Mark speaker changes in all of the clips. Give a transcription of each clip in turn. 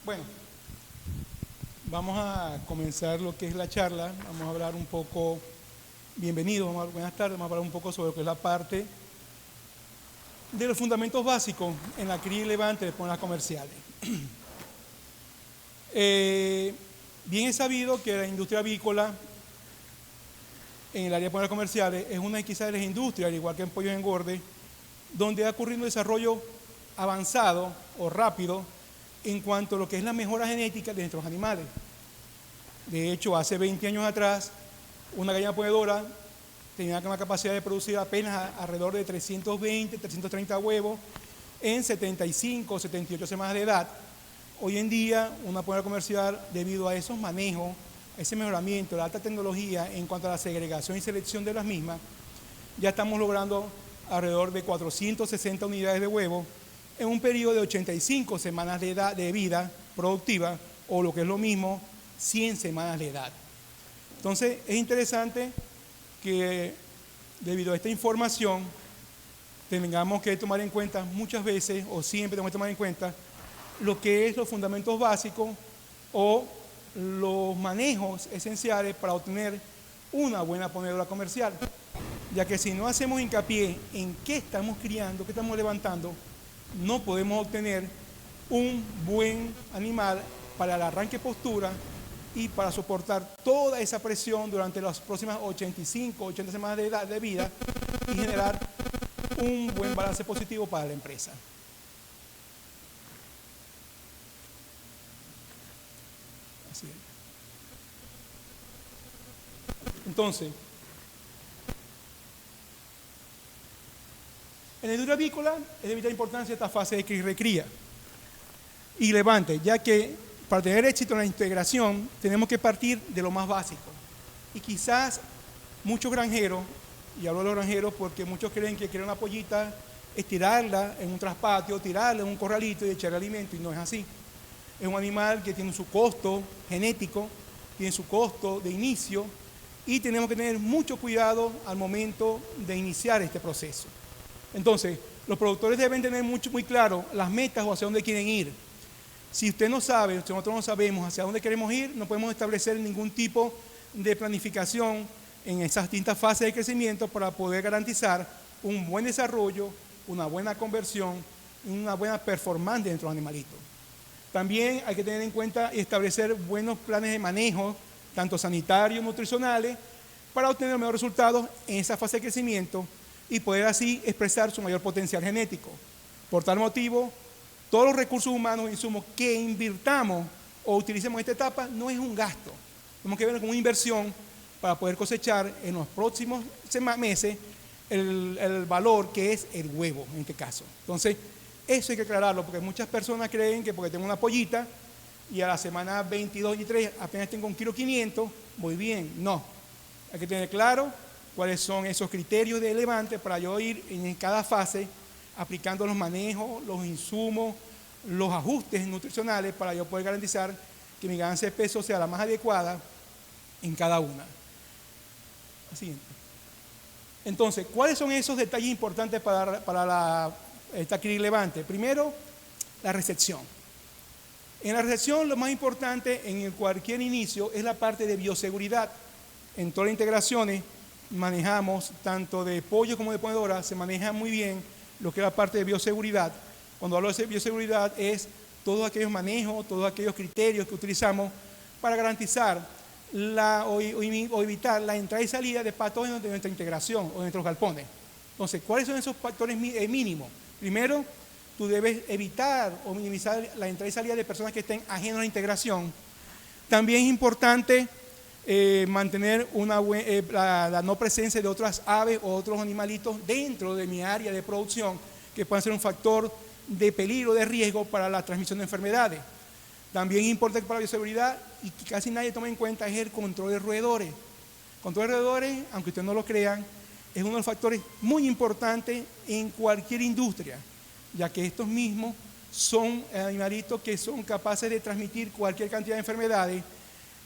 Speaker 1: Bueno, vamos a comenzar lo que es la charla. Vamos a hablar un poco, buenas tardes, vamos a hablar un poco sobre lo que es la parte de los fundamentos básicos en la cría y levante de ponedas comerciales. Bien es sabido que la industria avícola en el área de ponedas comerciales es una quizás de las industrias, al igual que en pollo engorde, donde ha ocurrido un desarrollo avanzado o rápido en cuanto a lo que es la mejora genética de nuestros animales. De hecho, hace 20 años atrás, una gallina ponedora tenía una capacidad de producir apenas alrededor de 320, 330 huevos en 75 o 78 semanas de edad. Hoy en día, una ponedora comercial, debido a esos manejos, a ese mejoramiento, la alta tecnología en cuanto a la segregación y selección de las mismas, ya estamos logrando alrededor de 460 unidades de huevos en un periodo de 85 semanas de edad de vida productiva, o lo que es lo mismo, 100 semanas de edad. Entonces, es interesante que debido a esta información tengamos que tomar en cuenta muchas veces, o siempre tenemos que tomar en cuenta, lo que es los fundamentos básicos o los manejos esenciales para obtener una buena ponedora comercial, ya que si no hacemos hincapié en qué estamos criando, qué estamos levantando, no podemos obtener un buen animal para el arranque postura y para soportar toda esa presión durante las próximas 85, 80 semanas de edad de vida y generar un buen balance positivo para la empresa. Así es. Entonces, en la industria avícola es de vital importancia esta fase de cría y recría y levante, ya que para tener éxito en la integración tenemos que partir de lo más básico. Y quizás muchos granjeros, y hablo de los granjeros porque muchos creen que criar una pollita es tirarla en un traspatio, tirarla en un corralito y echarle alimento, y no es así. Es un animal que tiene su costo genético, tiene su costo de inicio, y tenemos que tener mucho cuidado al momento de iniciar este proceso. Entonces, los productores deben tener muy claro las metas o hacia dónde quieren ir. Si usted no sabe, si nosotros no sabemos hacia dónde queremos ir, no podemos establecer ningún tipo de planificación en esas distintas fases de crecimiento para poder garantizar un buen desarrollo, una buena conversión y una buena performance de nuestros animalitos. También hay que tener en cuenta y establecer buenos planes de manejo, tanto sanitarios, nutricionales, para obtener los mejores resultados en esa fase de crecimiento y poder así expresar su mayor potencial genético. Por tal motivo, todos los recursos humanos e insumos que invirtamos o utilicemos en esta etapa no es un gasto. Tenemos que verlo como una inversión para poder cosechar en los próximos meses el valor que es el huevo en este caso. Entonces, eso hay que aclararlo, porque muchas personas creen que porque tengo una pollita y a la semana 22 y 3 apenas tengo 1,5 kg, muy bien. No, hay que tener claro cuáles son esos criterios de levante para yo ir en cada fase aplicando los manejos, los insumos, los ajustes nutricionales para yo poder garantizar que mi ganancia de peso sea la más adecuada en cada una. Así. Entonces, ¿cuáles son esos detalles importantes para esta cría y levante? Primero, la recepción. En la recepción, lo más importante en cualquier inicio es la parte de bioseguridad. En todas las integraciones manejamos, tanto de pollo como de ponedora, se maneja muy bien lo que es la parte de bioseguridad. Cuando hablo de bioseguridad es todos aquellos manejos, todos aquellos criterios que utilizamos para garantizar o evitar la entrada y salida de patógenos de nuestra integración o de nuestros galpones. Entonces, ¿cuáles son esos factores mínimos? Primero, tú debes evitar o minimizar la entrada y salida de personas que estén ajenas a la integración. También es importante mantener la no presencia de otras aves o otros animalitos dentro de mi área de producción que puedan ser un factor de peligro, de riesgo para la transmisión de enfermedades. También es importante para la bioseguridad y que casi nadie toma en cuenta es el control de roedores. El control de roedores, aunque ustedes no lo crean, es uno de los factores muy importantes en cualquier industria, ya que estos mismos son animalitos que son capaces de transmitir cualquier cantidad de enfermedades.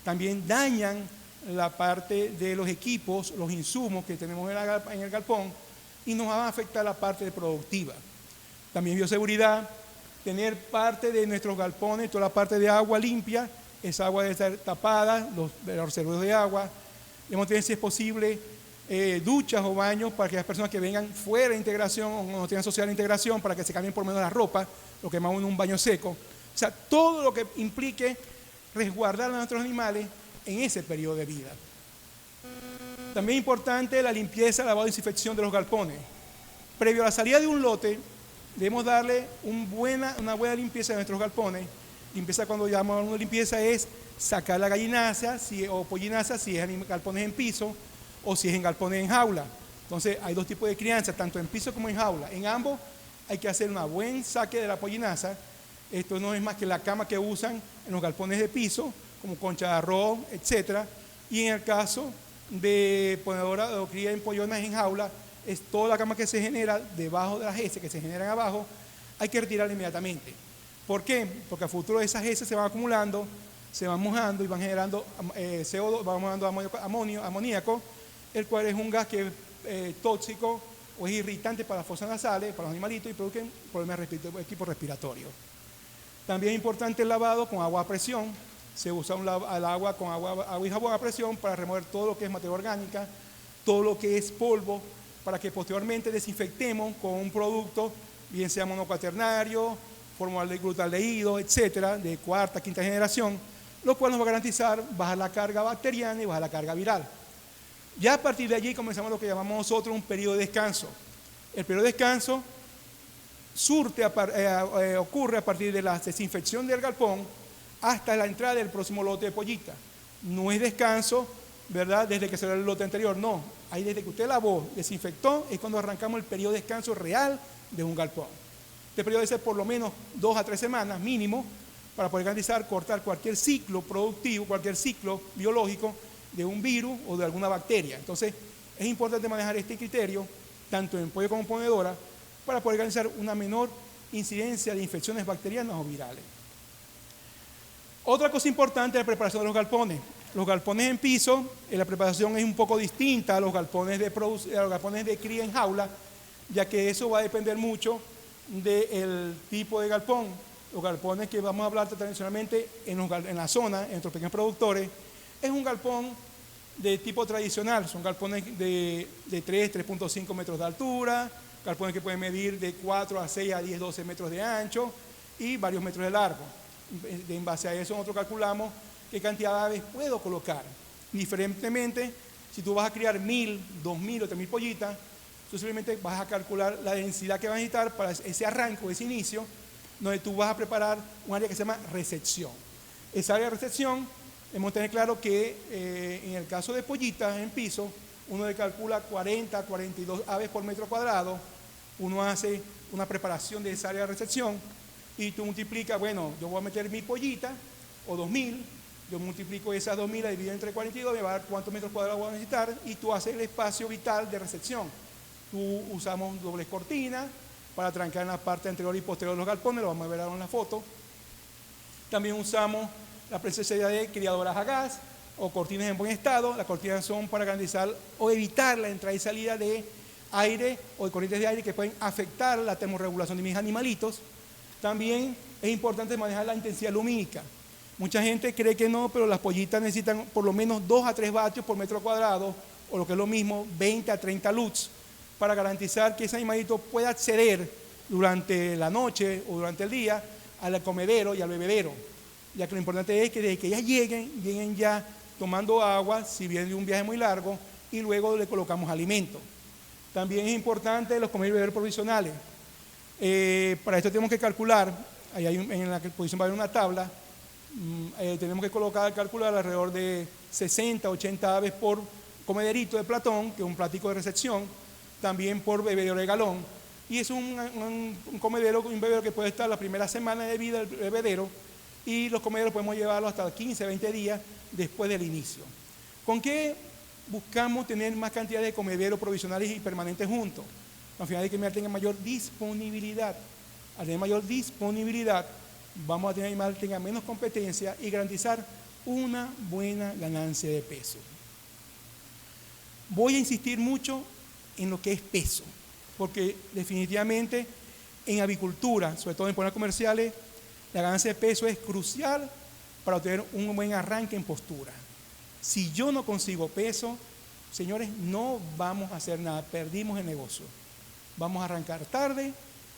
Speaker 1: También dañan la parte de los equipos, los insumos que tenemos en el galpón y nos va a afectar la parte productiva. También bioseguridad tener parte de nuestros galpones, toda la parte de agua limpia, esa agua debe estar tapada, los reservorios de agua. Debemos tener, si es posible, duchas o baños para que las personas que vengan fuera de integración o no tengan social integración, para que se cambien por lo menos la ropa, lo que llamamos un baño seco. O sea, todo lo que implique resguardar a nuestros animales en ese periodo de vida. También es importante la limpieza, lavado y desinfección de los galpones. Previo a la salida de un lote, debemos darle una buena limpieza de nuestros galpones. Limpieza, cuando llamamos a limpieza, es sacar la gallinaza o pollinaza si es en galpones en piso o si es en galpones en jaula. Entonces, hay dos tipos de crianza, tanto en piso como en jaula. En ambos hay que hacer un buen saque de la pollinaza. Esto no es más que la cama que usan en los galpones de piso, como concha de arroz, etc. Y en el caso de ponedora o cría en pollonas en jaula, es toda la cama que se genera debajo de las heces que se generan abajo, hay que retirarla inmediatamente. ¿Por qué? Porque a futuro esas heces se van acumulando, se van mojando y van generando CO2, van mojando amoníaco, el cual es un gas que es tóxico o es irritante para las fosas nasales, para los animalitos, y produce problemas de tipo respiratorio. También es importante el lavado con agua a presión. Se usa el agua con agua y jabón a presión para remover todo lo que es materia orgánica, todo lo que es polvo, para que posteriormente desinfectemos con un producto, bien sea monocuaternario, formaldehído, etcétera, de cuarta, quinta generación, lo cual nos va a garantizar bajar la carga bacteriana y bajar la carga viral. Ya a partir de allí comenzamos lo que llamamos nosotros un periodo de descanso. El periodo de descanso ocurre a partir de la desinfección del galpón hasta la entrada del próximo lote de pollita. No es descanso, ¿verdad?, desde que se dio el lote anterior, no. Ahí desde que usted lavó, desinfectó, es cuando arrancamos el periodo de descanso real de un galpón. Este periodo debe ser por lo menos 2 a 3 semanas mínimo para poder garantizar, cortar cualquier ciclo productivo, cualquier ciclo biológico de un virus o de alguna bacteria. Entonces, es importante manejar este criterio, tanto en pollo como en ponedora, para poder garantizar una menor incidencia de infecciones bacterianas o virales. Otra cosa importante es la preparación de los galpones. Los galpones en piso, la preparación es un poco distinta a los galpones de cría en jaula, ya que eso va a depender mucho del tipo de galpón. Los galpones que vamos a hablar tradicionalmente en la zona, en nuestros pequeños productores, es un galpón de tipo tradicional. Son galpones de 3.5 metros de altura, galpones que pueden medir de 4 a 6 a 10, 12 metros de ancho y varios metros de largo. En base a eso nosotros calculamos qué cantidad de aves puedo colocar. Diferentemente, si tú vas a criar 1.000, 2.000 o 3.000 pollitas, tú simplemente vas a calcular la densidad que vas a necesitar para ese arranque, ese inicio, donde tú vas a preparar un área que se llama recepción. Esa área de recepción, debemos tener claro que en el caso de pollitas en piso, uno le calcula 40, 42 aves por metro cuadrado, uno hace una preparación de esa área de recepción y tú multiplicas, bueno, yo voy a meter 1.000 pollitas o 2.000, yo multiplico esas 2.000, la divido entre 42, me va a dar cuántos metros cuadrados voy a necesitar y tú haces el espacio vital de recepción. Tú usamos dobles cortinas para trancar en la parte anterior y posterior de los galpones, lo vamos a ver ahora en la foto. También usamos la presencia de criadoras a gas o cortinas en buen estado. Las cortinas son para garantizar o evitar la entrada y salida de aire o de corrientes de aire que pueden afectar la termorregulación de mis animalitos. También es importante manejar la intensidad lumínica. Mucha gente cree que no, pero las pollitas necesitan por lo menos 2 a 3 vatios por metro cuadrado, o lo que es lo mismo, 20 a 30 lux, para garantizar que ese animalito pueda acceder durante la noche o durante el día al comedero y al bebedero, ya que lo importante es que desde que ellas lleguen ya tomando agua, si vienen de un viaje muy largo, y luego le colocamos alimento. También es importante los comederos y bebederos provisionales. Para esto tenemos que calcular, ahí en la posición va a haber una tabla, tenemos que calcular alrededor de 60, 80 aves por comederito de platón, que es un platico de recepción, también por bebedero de galón, y es un comedero, un bebedero que puede estar la primera semana de vida del bebedero, y los comederos podemos llevarlo hasta 15, 20 días después del inicio. ¿Con qué buscamos tener más cantidad de comederos provisionales y permanentes juntos? Al final de que el animal tenga mayor disponibilidad. Al tener mayor disponibilidad, vamos a tener que el animal tenga menos competencia y garantizar una buena ganancia de peso. Voy a insistir mucho en lo que es peso, porque definitivamente En avicultura, sobre todo en poner comerciales, la ganancia de peso es crucial para obtener un buen arranque en postura. Si yo no consigo peso, señores, no vamos a hacer nada, perdimos el negocio. Vamos a arrancar tarde,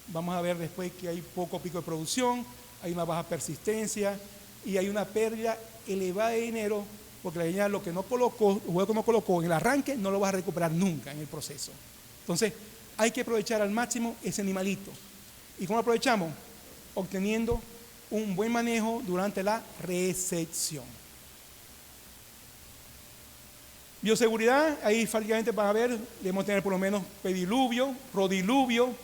Speaker 1: vamos a ver después que hay poco pico de producción, hay una baja persistencia y hay una pérdida elevada de dinero, porque la gallina lo que no colocó, el huevo que no colocó en el arranque, no lo vas a recuperar nunca en el proceso. Entonces, hay que aprovechar al máximo ese animalito. ¿Y cómo lo aprovechamos? Obteniendo un buen manejo durante la recepción. Bioseguridad, ahí prácticamente van a ver, debemos tener por lo menos pediluvio, prodiluvio,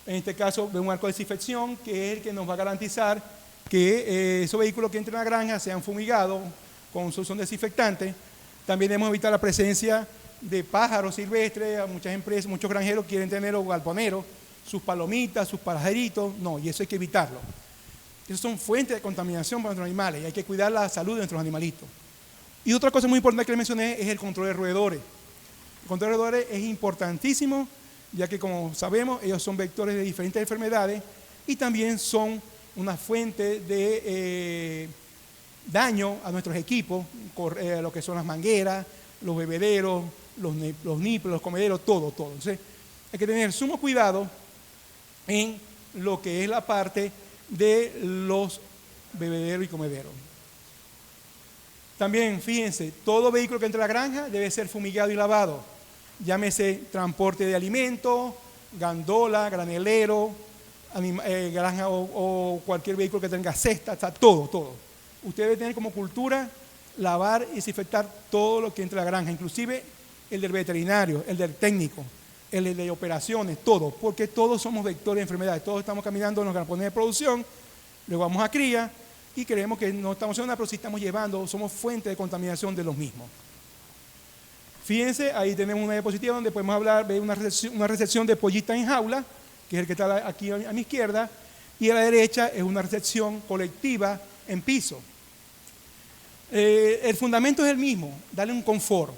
Speaker 1: en este caso de un arco de desinfección, que es el que nos va a garantizar que esos vehículos que entren a la granja sean fumigados con solución desinfectante. También debemos evitar la presencia de pájaros silvestres. Muchas empresas, muchos granjeros quieren tener los galponeros, sus palomitas, sus pajaritos, no, y eso hay que evitarlo. Esos son fuentes de contaminación para nuestros animales y hay que cuidar la salud de nuestros animalitos. Y otra cosa muy importante que les mencioné es el control de roedores. El control de roedores es importantísimo, ya que como sabemos, ellos son vectores de diferentes enfermedades y también son una fuente de daño a nuestros equipos, lo que son las mangueras, los bebederos, los niples, los comederos, todo. Entonces, hay que tener sumo cuidado en lo que es la parte de los bebederos y comederos. También, fíjense, todo vehículo que entre a la granja debe ser fumigado y lavado. Llámese transporte de alimentos, gandola, granelero, granja o cualquier vehículo que tenga cesta, todo. Usted debe tener como cultura lavar y desinfectar todo lo que entre a la granja, inclusive el del veterinario, el del técnico, el de operaciones, todo, porque todos somos vectores de enfermedades, todos estamos caminando en los galpones de producción, luego vamos a cría y creemos que no estamos haciendo nada, pero sí estamos llevando, somos fuente de contaminación de los mismos. Fíjense, ahí tenemos una diapositiva donde podemos hablar de una recepción de pollita en jaula, que es el que está aquí a mi izquierda, y a la derecha es una recepción colectiva en piso. El fundamento es el mismo, darle un confort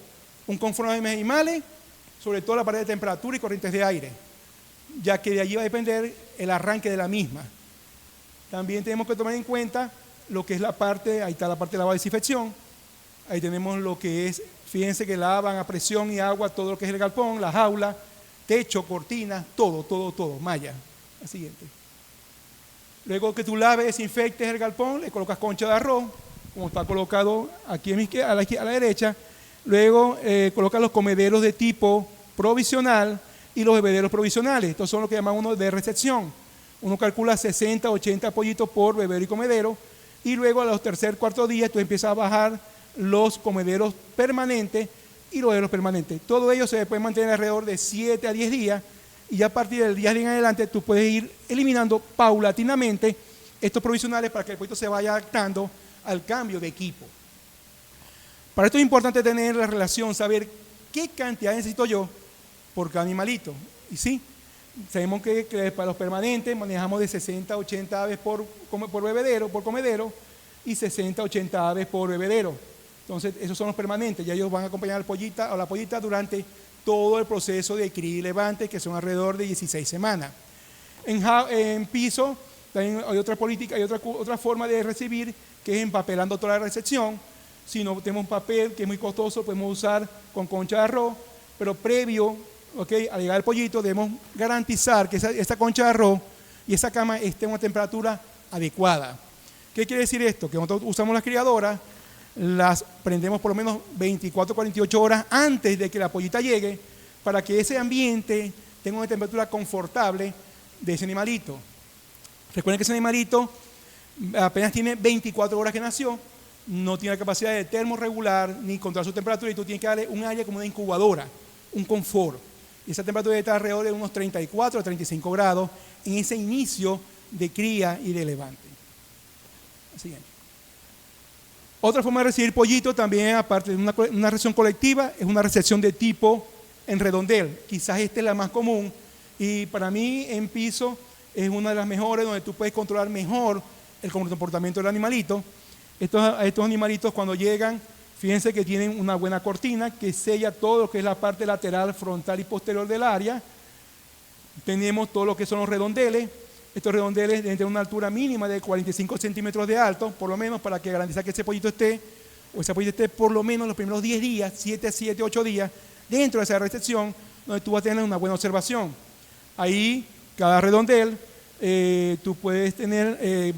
Speaker 1: a los animales, sobre todo la parte de temperatura y corrientes de aire, ya que de allí va a depender el arranque de la misma. También tenemos que tomar en cuenta lo que es la parte, ahí está la parte de lavado y desinfección, ahí tenemos lo que es, fíjense que lavan a presión y agua todo lo que es el galpón, la jaula, techo, cortinas, todo, malla. La siguiente. Luego que tú laves, desinfectes el galpón, le colocas concha de arroz, como está colocado aquí a la derecha. Luego colocas los comederos de tipo provisional y los bebederos provisionales. Estos son lo que llaman uno de recepción. Uno calcula 60, 80 pollitos por bebedero y comedero. Y luego a los tercer, cuarto días tú empiezas a bajar los comederos permanentes y los bebederos permanentes. Todo ello se puede mantener alrededor de 7 a 10 días. Y ya a partir del día en adelante tú puedes ir eliminando paulatinamente estos provisionales para que el pollito se vaya adaptando al cambio de equipo. Para esto es importante tener la relación, saber qué cantidad necesito yo por cada animalito. Y sí, sabemos que para los permanentes manejamos de 60 a 80 aves por bebedero, por comedero, y 60 a 80 aves por bebedero. Entonces, esos son los permanentes, ya ellos van a acompañar a la pollita durante todo el proceso de cría y levante, que son alrededor de 16 semanas. En piso, también hay otra política, hay otra forma de recibir, que es empapelando toda la recepción. Si no tenemos un papel que es muy costoso, podemos usar con concha de arroz, pero previo, al llegar el pollito, debemos garantizar que esa concha de arroz y esa cama esté en una temperatura adecuada. ¿Qué quiere decir esto? Que nosotros usamos las criadoras, las prendemos por lo menos 24 o 48 horas antes de que la pollita llegue, para que ese ambiente tenga una temperatura confortable de ese animalito. Recuerden que ese animalito apenas tiene 24 horas que nació, no tiene la capacidad de termorregular ni controlar su temperatura, y tú tienes que darle un área como una incubadora, un confort. Y esa temperatura debe estar alrededor de unos 34 a 35 grados en ese inicio de cría y de levante. Siguiente. Otra forma de recibir pollito también, aparte de una recepción colectiva, es una recepción de tipo en redondel. Quizás esta es la más común y para mí en piso es una de las mejores, donde tú puedes controlar mejor el comportamiento del animalito. Estos animalitos cuando llegan, fíjense que tienen una buena cortina que sella todo lo que es la parte lateral, frontal y posterior del área. Tenemos todo lo que son los redondeles. Estos redondeles deben tener una altura mínima de 45 centímetros de alto, por lo menos, para que garantizar que ese pollito esté, o esa pollita esté por lo menos los primeros 10 días, 7, 8 días, dentro de esa recepción, donde tú vas a tener una buena observación. Ahí, cada redondel, tú puedes tener,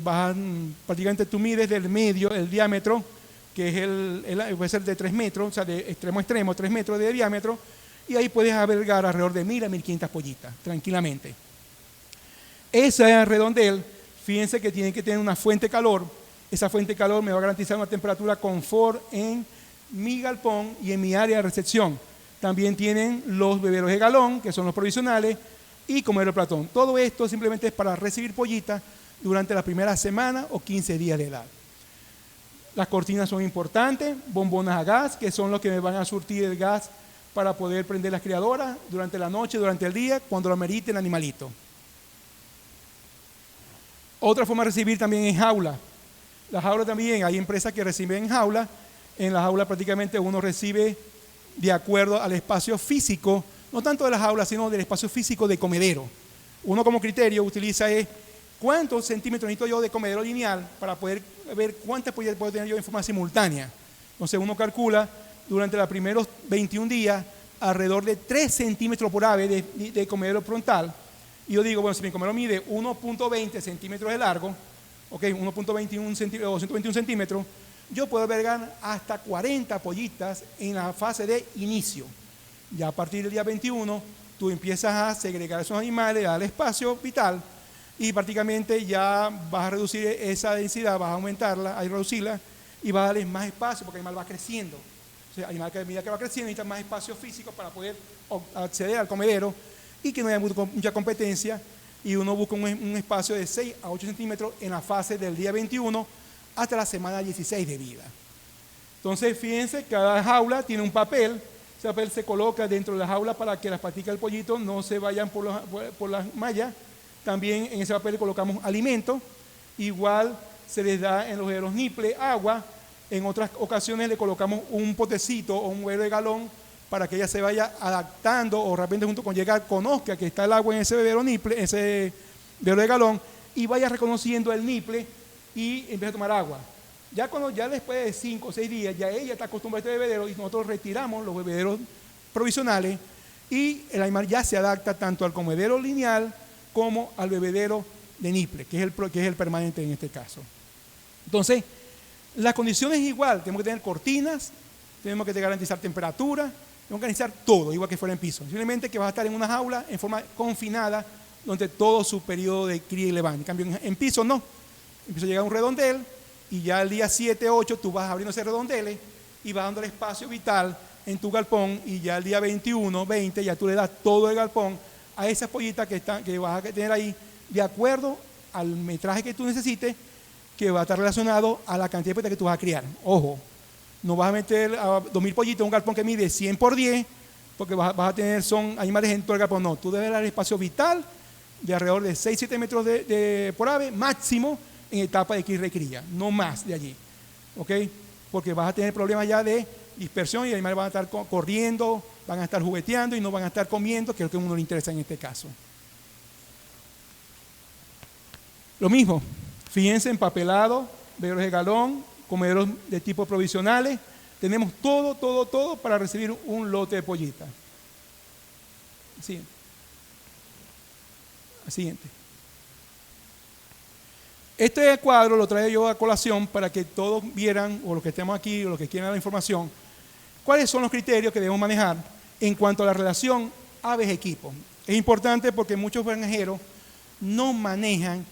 Speaker 1: prácticamente tú mides del medio, el diámetro, que es puede ser de 3 metros, o sea, de extremo a extremo, 3 metros de diámetro, y ahí puedes albergar alrededor de 1000 a 1500 pollitas, tranquilamente. Ese redondel, fíjense que tiene que tener una fuente de calor. Esa fuente de calor me va a garantizar una temperatura confort en mi galpón y en mi área de recepción. También tienen los bebederos de galón, que son los provisionales, y comedero de platón. Todo esto simplemente es para recibir pollitas durante la primera semana o 15 días de edad. Las cortinas son importantes, bombonas a gas, que son los que me van a surtir el gas para poder prender las criadoras durante la noche, durante el día, cuando lo amerite el animalito. Otra forma de recibir también es jaula. Las jaulas también, hay empresas que reciben en jaula. En la jaula prácticamente uno recibe de acuerdo al espacio físico, no tanto de la jaula, sino del espacio físico de comedero. Uno como criterio utiliza cuántos centímetros necesito yo de comedero lineal para poder ver cuántas pollas puedo tener yo en forma simultánea. Entonces uno calcula durante los primeros 21 días alrededor de 3 centímetros por ave de comedero frontal. Y yo digo, bueno, si mi comedero mide 1.20 centímetros de largo, 1.21 centímetros o 121 centímetros, yo puedo albergar hasta 40 pollitas en la fase de inicio. Ya a partir del día 21, tú empiezas a segregar esos animales, a darle espacio vital, y prácticamente ya vas a reducir esa densidad, vas a aumentarla, a reducirla, y vas a darle más espacio porque el animal va creciendo. O sea, el animal que a medida que va creciendo necesita más espacio físico para poder acceder al comedero y que no haya mucha competencia, y uno busca un espacio de 6 a 8 centímetros en la fase del día 21 hasta la semana 16 de vida. Entonces, fíjense, cada jaula tiene un papel. Ese papel se coloca dentro de la jaula para que las paticas del pollito no se vayan por las mallas. También en ese papel colocamos alimento. Igual se les da en los niples agua. En otras ocasiones le colocamos un potecito o un bebedero de galón para que ella se vaya adaptando o rápidamente junto con llegar conozca que está el agua en ese bebedero niple, ese bebedero de galón, y vaya reconociendo el niple y empiece a tomar agua. Ya después de 5 o 6 días, ya ella está acostumbrada a este bebedero y nosotros retiramos los bebederos provisionales y el animal ya se adapta tanto al comedero lineal como al bebedero de niple, que es el permanente en este caso. Entonces, las condiciones igual, tenemos que tener cortinas, tenemos que garantizar temperatura, tenemos que garantizar todo, igual que fuera en piso. Simplemente que vas a estar en una jaula en forma confinada durante todo su periodo de cría y levante. En cambio, en piso no. En piso llega un redondel y ya el día 7, 8 tú vas abriendo ese redondeles y vas dando el espacio vital en tu galpón, y ya el día 21, 20 ya tú le das todo el galpón a esas pollitas que vas a tener ahí de acuerdo al metraje que tú necesites, que va a estar relacionado a la cantidad de pollitas que tú vas a criar. Ojo, no vas a meter a 2000 pollitos en un galpón que mide 100 por 10, porque vas a tener, son animales en todo el galpón. No, tú debes dar el espacio vital de alrededor de 6-7 metros por ave, máximo en etapa de cría y recría, no más de allí, ¿ok? Porque vas a tener problemas ya de dispersión y los animales van a estar corriendo, van a estar jugueteando y no van a estar comiendo, que es lo que a uno le interesa en este caso. Lo mismo, fíjense, empapelado, bebederos de galón, comederos de tipo provisionales, tenemos todo para recibir un lote de pollitas. Siguiente. Este cuadro lo traigo yo a colación para que todos vieran, o los que estemos aquí, o los que quieran la información, cuáles son los criterios que debemos manejar en cuanto a la relación aves-equipo. Es importante porque muchos granjeros no manejan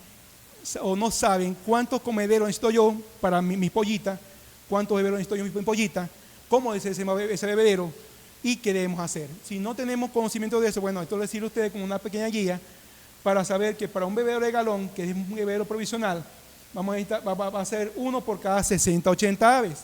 Speaker 1: o no saben cuántos comederos necesito yo para mis pollitas, cuántos bebederos necesito yo para mis pollitas, cómo es ese bebedero y qué debemos hacer. Si no tenemos conocimiento de eso, bueno, esto les sirve a ustedes como una pequeña guía para saber que para un bebedero de galón, que es un bebedero provisional, va a ser uno por cada 60-80 aves.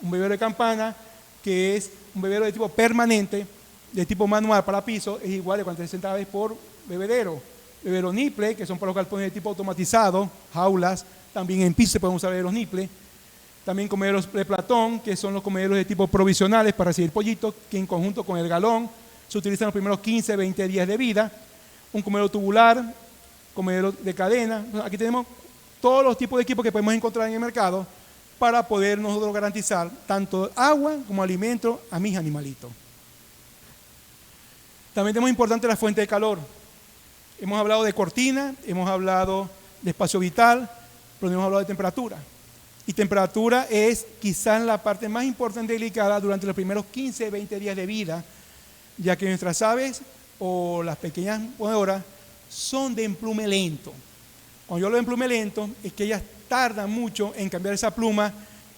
Speaker 1: Un bebedero de campana, que es un bebedero de tipo permanente, de tipo manual para piso, es igual de 40-60 aves por bebedero. Bebedero niple, que son para los galpones de tipo automatizado, jaulas, también en piso se pueden usar bebederos niple. También comederos de platón, que son los comederos de tipo provisionales para recibir pollitos, que en conjunto con el galón se utilizan los primeros 15-20 días de vida. Un comedero tubular, comedero de cadena. Aquí tenemos todos los tipos de equipos que podemos encontrar en el mercado para poder nosotros garantizar tanto agua como alimento a mis animalitos. También tenemos importante la fuente de calor. Hemos hablado de cortina, hemos hablado de espacio vital, pero no hemos hablado de temperatura. Y temperatura es quizás la parte más importante y delicada durante los primeros 15, 20 días de vida, ya que nuestras aves o las pequeñas ponedoras son de emplume lento. Cuando yo hablo de emplume lento, es que ellas tardan mucho en cambiar esa pluma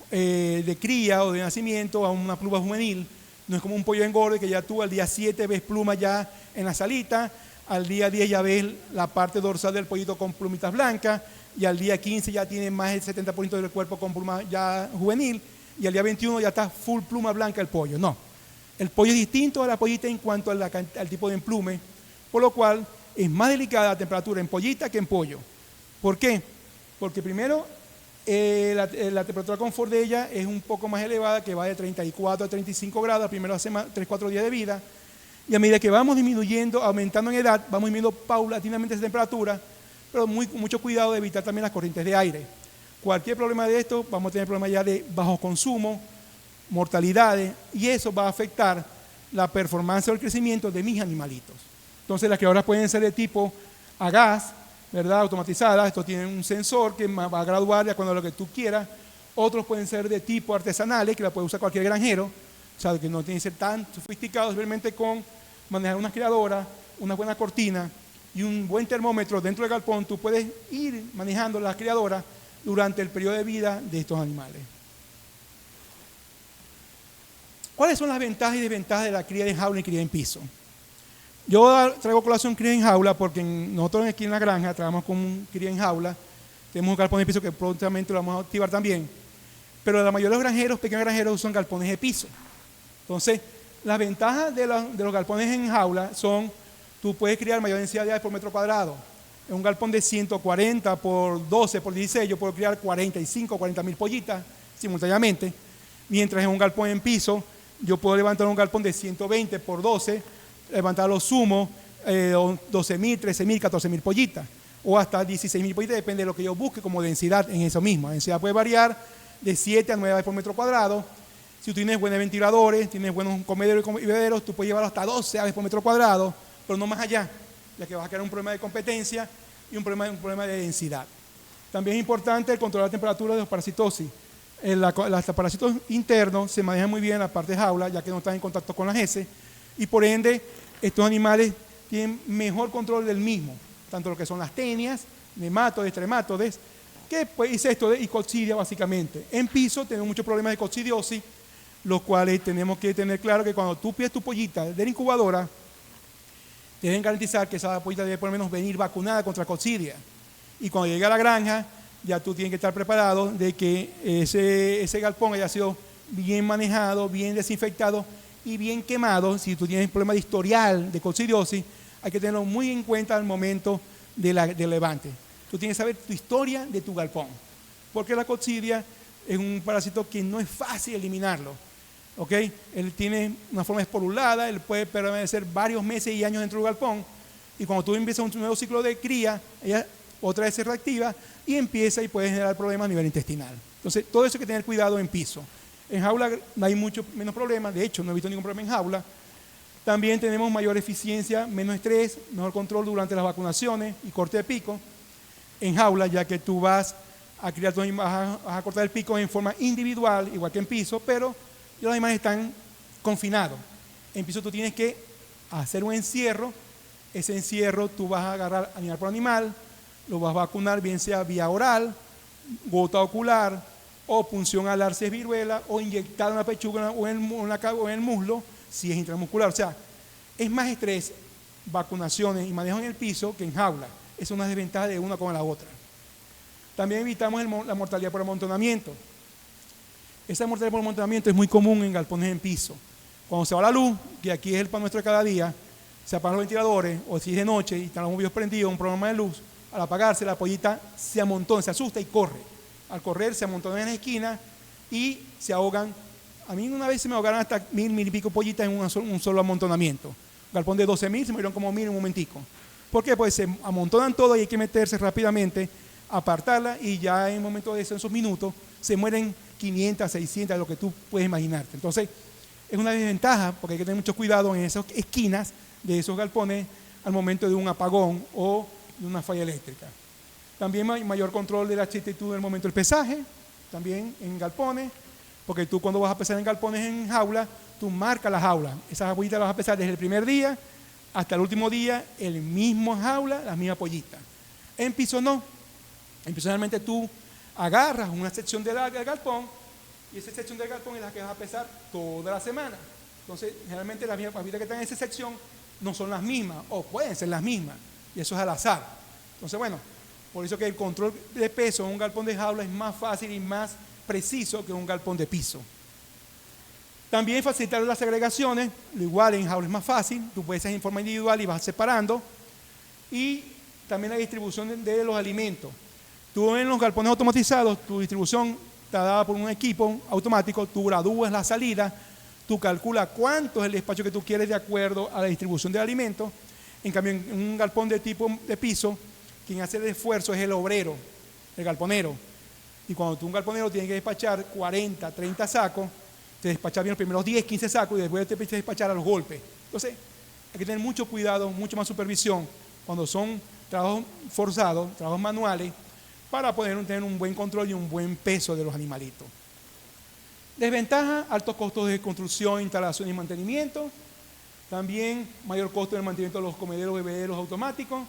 Speaker 1: de cría o de nacimiento a una pluma juvenil. No es como un pollo engorde que ya tú al día 7 ves pluma ya en la salita, al día 10 ya ves la parte dorsal del pollito con plumitas blancas, y al día 15 ya tiene más del 70% del cuerpo con pluma ya juvenil, y al día 21 ya está full pluma blanca el pollo. No, el pollo es distinto a la pollita en cuanto al tipo de emplume, por lo cual es más delicada la temperatura en pollita que en pollo. ¿Por qué? Porque primero la temperatura de confort de ella es un poco más elevada, que va de 34 a 35 grados, las primeras 3-4 días de vida, y a medida que vamos disminuyendo, aumentando en edad, vamos disminuyendo paulatinamente esa temperatura, pero mucho cuidado de evitar también las corrientes de aire. Cualquier problema de esto, vamos a tener problemas ya de bajo consumo, mortalidades, y eso va a afectar la performance o el crecimiento de mis animalitos. Entonces las criadoras pueden ser de tipo a gas, ¿verdad? Automatizadas. Esto tiene un sensor que va a graduar de acuerdo a lo que tú quieras. Otros pueden ser de tipo artesanales, que la puede usar cualquier granjero, o sea, que no tienen que ser tan sofisticados, simplemente con manejar una criadora, una buena cortina y un buen termómetro dentro del galpón. Tú puedes ir manejando la criadora durante el periodo de vida de estos animales. ¿Cuáles son las ventajas y desventajas de la cría en jaula y cría en piso? Yo traigo colación cría en jaula porque nosotros aquí en la granja trabajamos con un cría en jaula. Tenemos un galpón de piso que prontamente lo vamos a activar también. Pero la mayoría de los granjeros, pequeños granjeros, usan galpones de piso. Entonces, las ventajas de los galpones en jaula son: tú puedes criar mayor densidad de aves por metro cuadrado. En un galpón de 140 por 12 por 16, yo puedo criar 45 o 40 mil pollitas simultáneamente. Mientras en un galpón en piso, yo puedo levantar un galpón de 120 por 12, levantar los sumos 12.000, 13.000, 14.000 pollitas, o hasta 16.000 pollitas, depende de lo que yo busque como densidad en eso mismo. La densidad puede variar de 7 a 9 aves por metro cuadrado. Si tú tienes buenos ventiladores, tienes buenos comederos y bebederos, tú puedes llevarlo hasta 12 aves por metro cuadrado, pero no más allá, ya que vas a crear un problema de competencia y un problema de densidad. También es importante el control de la temperatura de los parasitosis. Los parásitos internos se manejan muy bien en la parte de jaula, ya que no están en contacto con las heces, y por ende estos animales tienen mejor control del mismo, tanto lo que son las tenias, nematodes, trematodes, que pues, es esto y coccidia básicamente. En piso tenemos muchos problemas de coccidiosis, los cuales tenemos que tener claro que cuando tú pides tu pollita de la incubadora, te deben garantizar que esa pollita debe por lo menos venir vacunada contra coccidia. Y cuando llegue a la granja, ya tú tienes que estar preparado de que ese galpón haya sido bien manejado, bien desinfectado y bien quemado. Si tú tienes problema de historial de coccidiosis, hay que tenerlo muy en cuenta al momento del levante. Tú tienes que saber tu historia de tu galpón, porque la coccidia es un parásito que no es fácil eliminarlo. ¿Ok? Él tiene una forma esporulada, él puede permanecer varios meses y años dentro del galpón, y cuando tú empiezas un nuevo ciclo de cría, ella otra vez se reactiva y empieza y puede generar problemas a nivel intestinal. Entonces, todo eso hay que tener cuidado en piso. En jaula no hay mucho menos problemas, de hecho no he visto ningún problema en jaula. También tenemos mayor eficiencia, menos estrés, mejor control durante las vacunaciones y corte de pico. En jaula, ya que tú vas a criar, vas a cortar el pico en forma individual, igual que en piso, pero los animales están confinados. En piso tú tienes que hacer un encierro. Ese encierro tú vas a agarrar animal por animal, lo vas a vacunar bien sea vía oral, gota ocular o punción alar si es viruela, o inyectar en la pechuga o en el muslo si es intramuscular. O sea, es más estrés, vacunaciones y manejo en el piso que en jaula. Es una desventaja de una con la otra. También evitamos la mortalidad por amontonamiento. Esa mortalidad por amontonamiento es muy común en galpones en piso. Cuando se va la luz, que aquí es el pan nuestro de cada día, se apagan los ventiladores, o si es de noche y están los bombillos prendidos, un programa de luz, al apagarse la pollita se amontona, se asusta y corre. Al correr se amontonan en la esquina y se ahogan. A mí una vez se me ahogaron hasta 1.000 y pico pollitas en un solo amontonamiento. Un galpón de 12.000 se murieron como 1.000 en un momentico. ¿Por qué? Pues se amontonan todo y hay que meterse rápidamente, apartarla y ya en un momento de esos minutos se mueren 500, 600, lo que tú puedes imaginarte. Entonces, es una desventaja porque hay que tener mucho cuidado en esas esquinas de esos galpones al momento de un apagón o de una falla eléctrica. También hay mayor control de la exactitud del momento del pesaje, también en galpones, porque tú cuando vas a pesar en galpones en jaula, tú marcas la jaula. Esas pollitas las vas a pesar desde el primer día hasta el último día, el mismo jaula, las mismas pollitas. En piso no. En piso realmente tú agarras una sección del galpón y esa sección del galpón es la que vas a pesar toda la semana. Entonces, generalmente las mismas pollitas que están en esa sección no son las mismas, o pueden ser las mismas, y eso es al azar. Entonces, bueno, por eso que el control de peso en un galpón de jaula es más fácil y más preciso que un galpón de piso. También facilitar las segregaciones, lo igual en jaula es más fácil, tú puedes hacer en forma individual y vas separando. Y también la distribución de los alimentos. Tú en los galpones automatizados, tu distribución está dada por un equipo automático, tú gradúas la salida, tú calculas cuánto es el despacho que tú quieres de acuerdo a la distribución de alimentos. En cambio, en un galpón de tipo de piso, quien hace el esfuerzo es el obrero, el galponero. Y cuando tú un galponero tienes que despachar 40, 30 sacos, te despachas bien los primeros 10, 15 sacos y después te empiezas a despachar a los golpes. Entonces, hay que tener mucho cuidado, mucho más supervisión cuando son trabajos forzados, trabajos manuales, para poder tener un buen control y un buen peso de los animalitos. Desventaja, altos costos de construcción, instalación y mantenimiento. También mayor costo del mantenimiento de los comederos, bebederos automáticos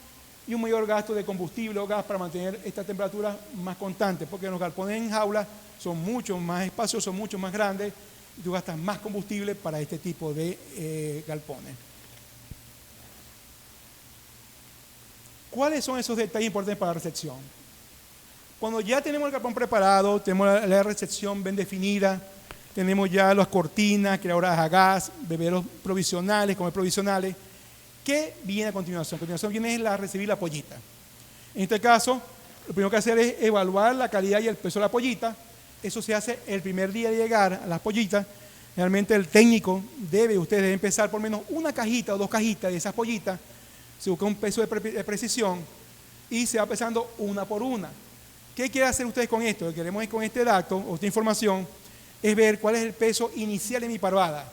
Speaker 1: y un mayor gasto de combustible o gas para mantener esta temperatura más constante, porque los galpones en jaula son mucho más espaciosos, son mucho más grandes y tú gastas más combustible para este tipo de galpones. ¿Cuáles son esos detalles importantes para la recepción? Cuando ya tenemos el galpón preparado, tenemos la recepción bien definida, tenemos ya las cortinas, creadoras a gas, beberos provisionales, comer provisionales. ¿Qué viene a continuación? A continuación viene recibir la pollita. En este caso, lo primero que hacer es evaluar la calidad y el peso de la pollita. Eso se hace el primer día de llegar a las pollitas. Realmente el técnico ustedes deben pesar por lo menos una cajita o dos cajitas de esas pollitas. Se busca un peso de precisión y se va pesando una por una. ¿Qué quieren hacer ustedes con esto? Lo que queremos es con este dato o esta información es ver cuál es el peso inicial de mi parvada.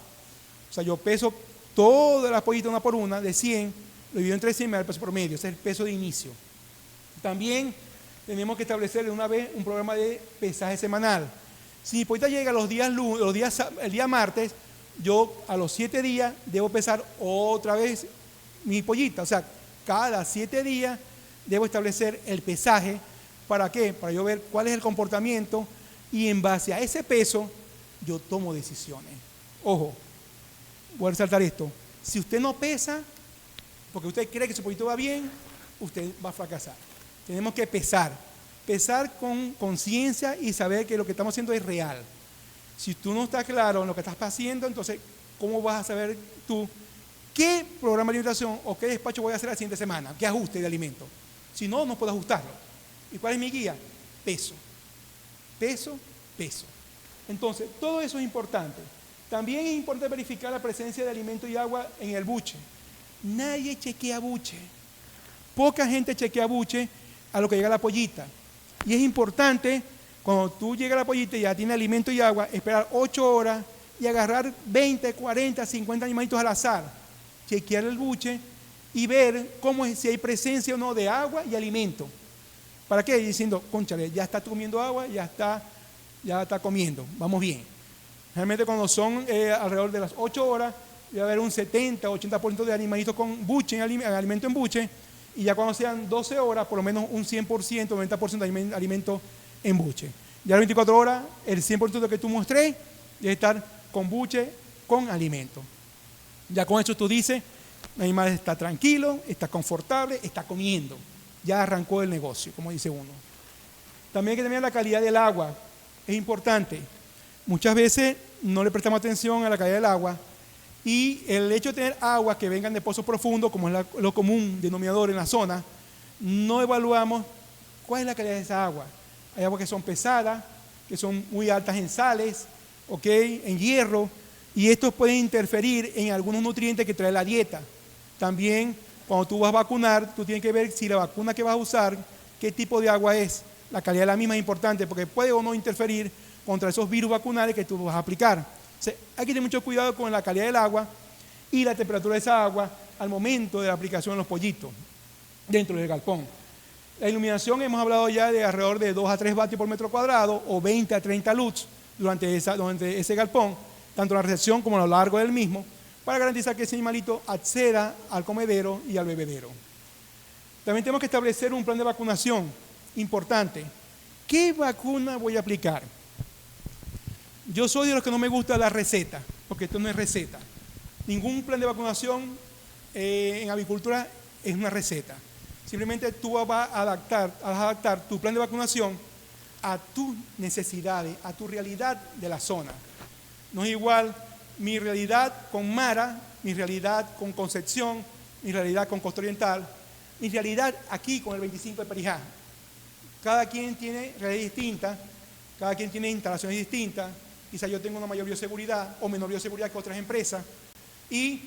Speaker 1: O sea, yo peso todas las pollitas una por una, de 100, lo divido entre 100 y me da el peso promedio, ese es el peso de inicio. También tenemos que establecer de una vez un programa de pesaje semanal. Si mi pollita llega el día martes, yo a los 7 días debo pesar otra vez mi pollita. O sea, cada 7 días debo establecer el pesaje. ¿Para qué? Para yo ver cuál es el comportamiento y en base a ese peso yo tomo decisiones. Ojo, voy a resaltar esto. Si usted no pesa, porque usted cree que su pollito va bien, usted va a fracasar. Tenemos que pesar con conciencia y saber que lo que estamos haciendo es real. Si tú no estás claro en lo que estás haciendo, entonces, ¿cómo vas a saber tú qué programa de alimentación o qué despacho voy a hacer la siguiente semana? ¿Qué ajuste de alimento? Si no, no puedo ajustarlo. ¿Y cuál es mi guía? Peso. Peso, peso. Entonces, todo eso es importante. También es importante verificar la presencia de alimento y agua en el buche. Nadie chequea buche. Poca gente chequea buche a lo que llega la pollita. Y es importante, cuando tú llegas a la pollita y ya tiene alimento y agua, esperar 8 horas y agarrar 20, 40, 50 animalitos al azar. Chequear el buche y ver si hay presencia o no de agua y alimento. ¿Para qué? Diciendo, cónchale, ya está comiendo agua, ya está comiendo, vamos bien. Realmente cuando son alrededor de las 8 horas, debe haber un 70, 80% de animalitos con buche, alimento en buche, y ya cuando sean 12 horas, por lo menos un 100%, 90% de alimento en buche. Ya a las 24 horas, el 100% de que tú mostré debe estar con buche, con alimento. Ya con eso tú dices, el animal está tranquilo, está confortable, está comiendo. Ya arrancó el negocio, como dice uno. También hay que tener la calidad del agua. Es importante. Muchas veces no le prestamos atención a la calidad del agua y el hecho de tener aguas que vengan de pozos profundos, como es lo común denominador en la zona, no evaluamos cuál es la calidad de esa agua. Hay aguas que son pesadas, que son muy altas en sales, en hierro, y estos pueden interferir en algunos nutrientes que trae la dieta. También Cuando tú vas a vacunar, tú tienes que ver si la vacuna que vas a usar, qué tipo de agua es. La calidad de la misma es importante porque puede o no interferir contra esos virus vacunales que tú vas a aplicar. O sea, hay que tener mucho cuidado con la calidad del agua y la temperatura de esa agua al momento de la aplicación en los pollitos dentro del galpón. La iluminación hemos hablado ya de alrededor de 2 a 3 vatios por metro cuadrado o 20 a 30 lux durante ese galpón, tanto en la recepción como a lo largo del mismo, para garantizar que ese animalito acceda al comedero y al bebedero. También tenemos que establecer un plan de vacunación importante. ¿Qué vacuna voy a aplicar? Yo soy de los que no me gusta la receta, porque esto no es receta. Ningún plan de vacunación en avicultura es una receta. Simplemente tú vas a adaptar tu plan de vacunación a tus necesidades, a tu realidad de la zona. No es igual mi realidad con Mara, mi realidad con Concepción, mi realidad con Costa Oriental, mi realidad aquí con el 25 de Perijá. Cada quien tiene realidad distinta, cada quien tiene instalaciones distintas. Quizá yo tengo una mayor bioseguridad o menor bioseguridad que otras empresas. Y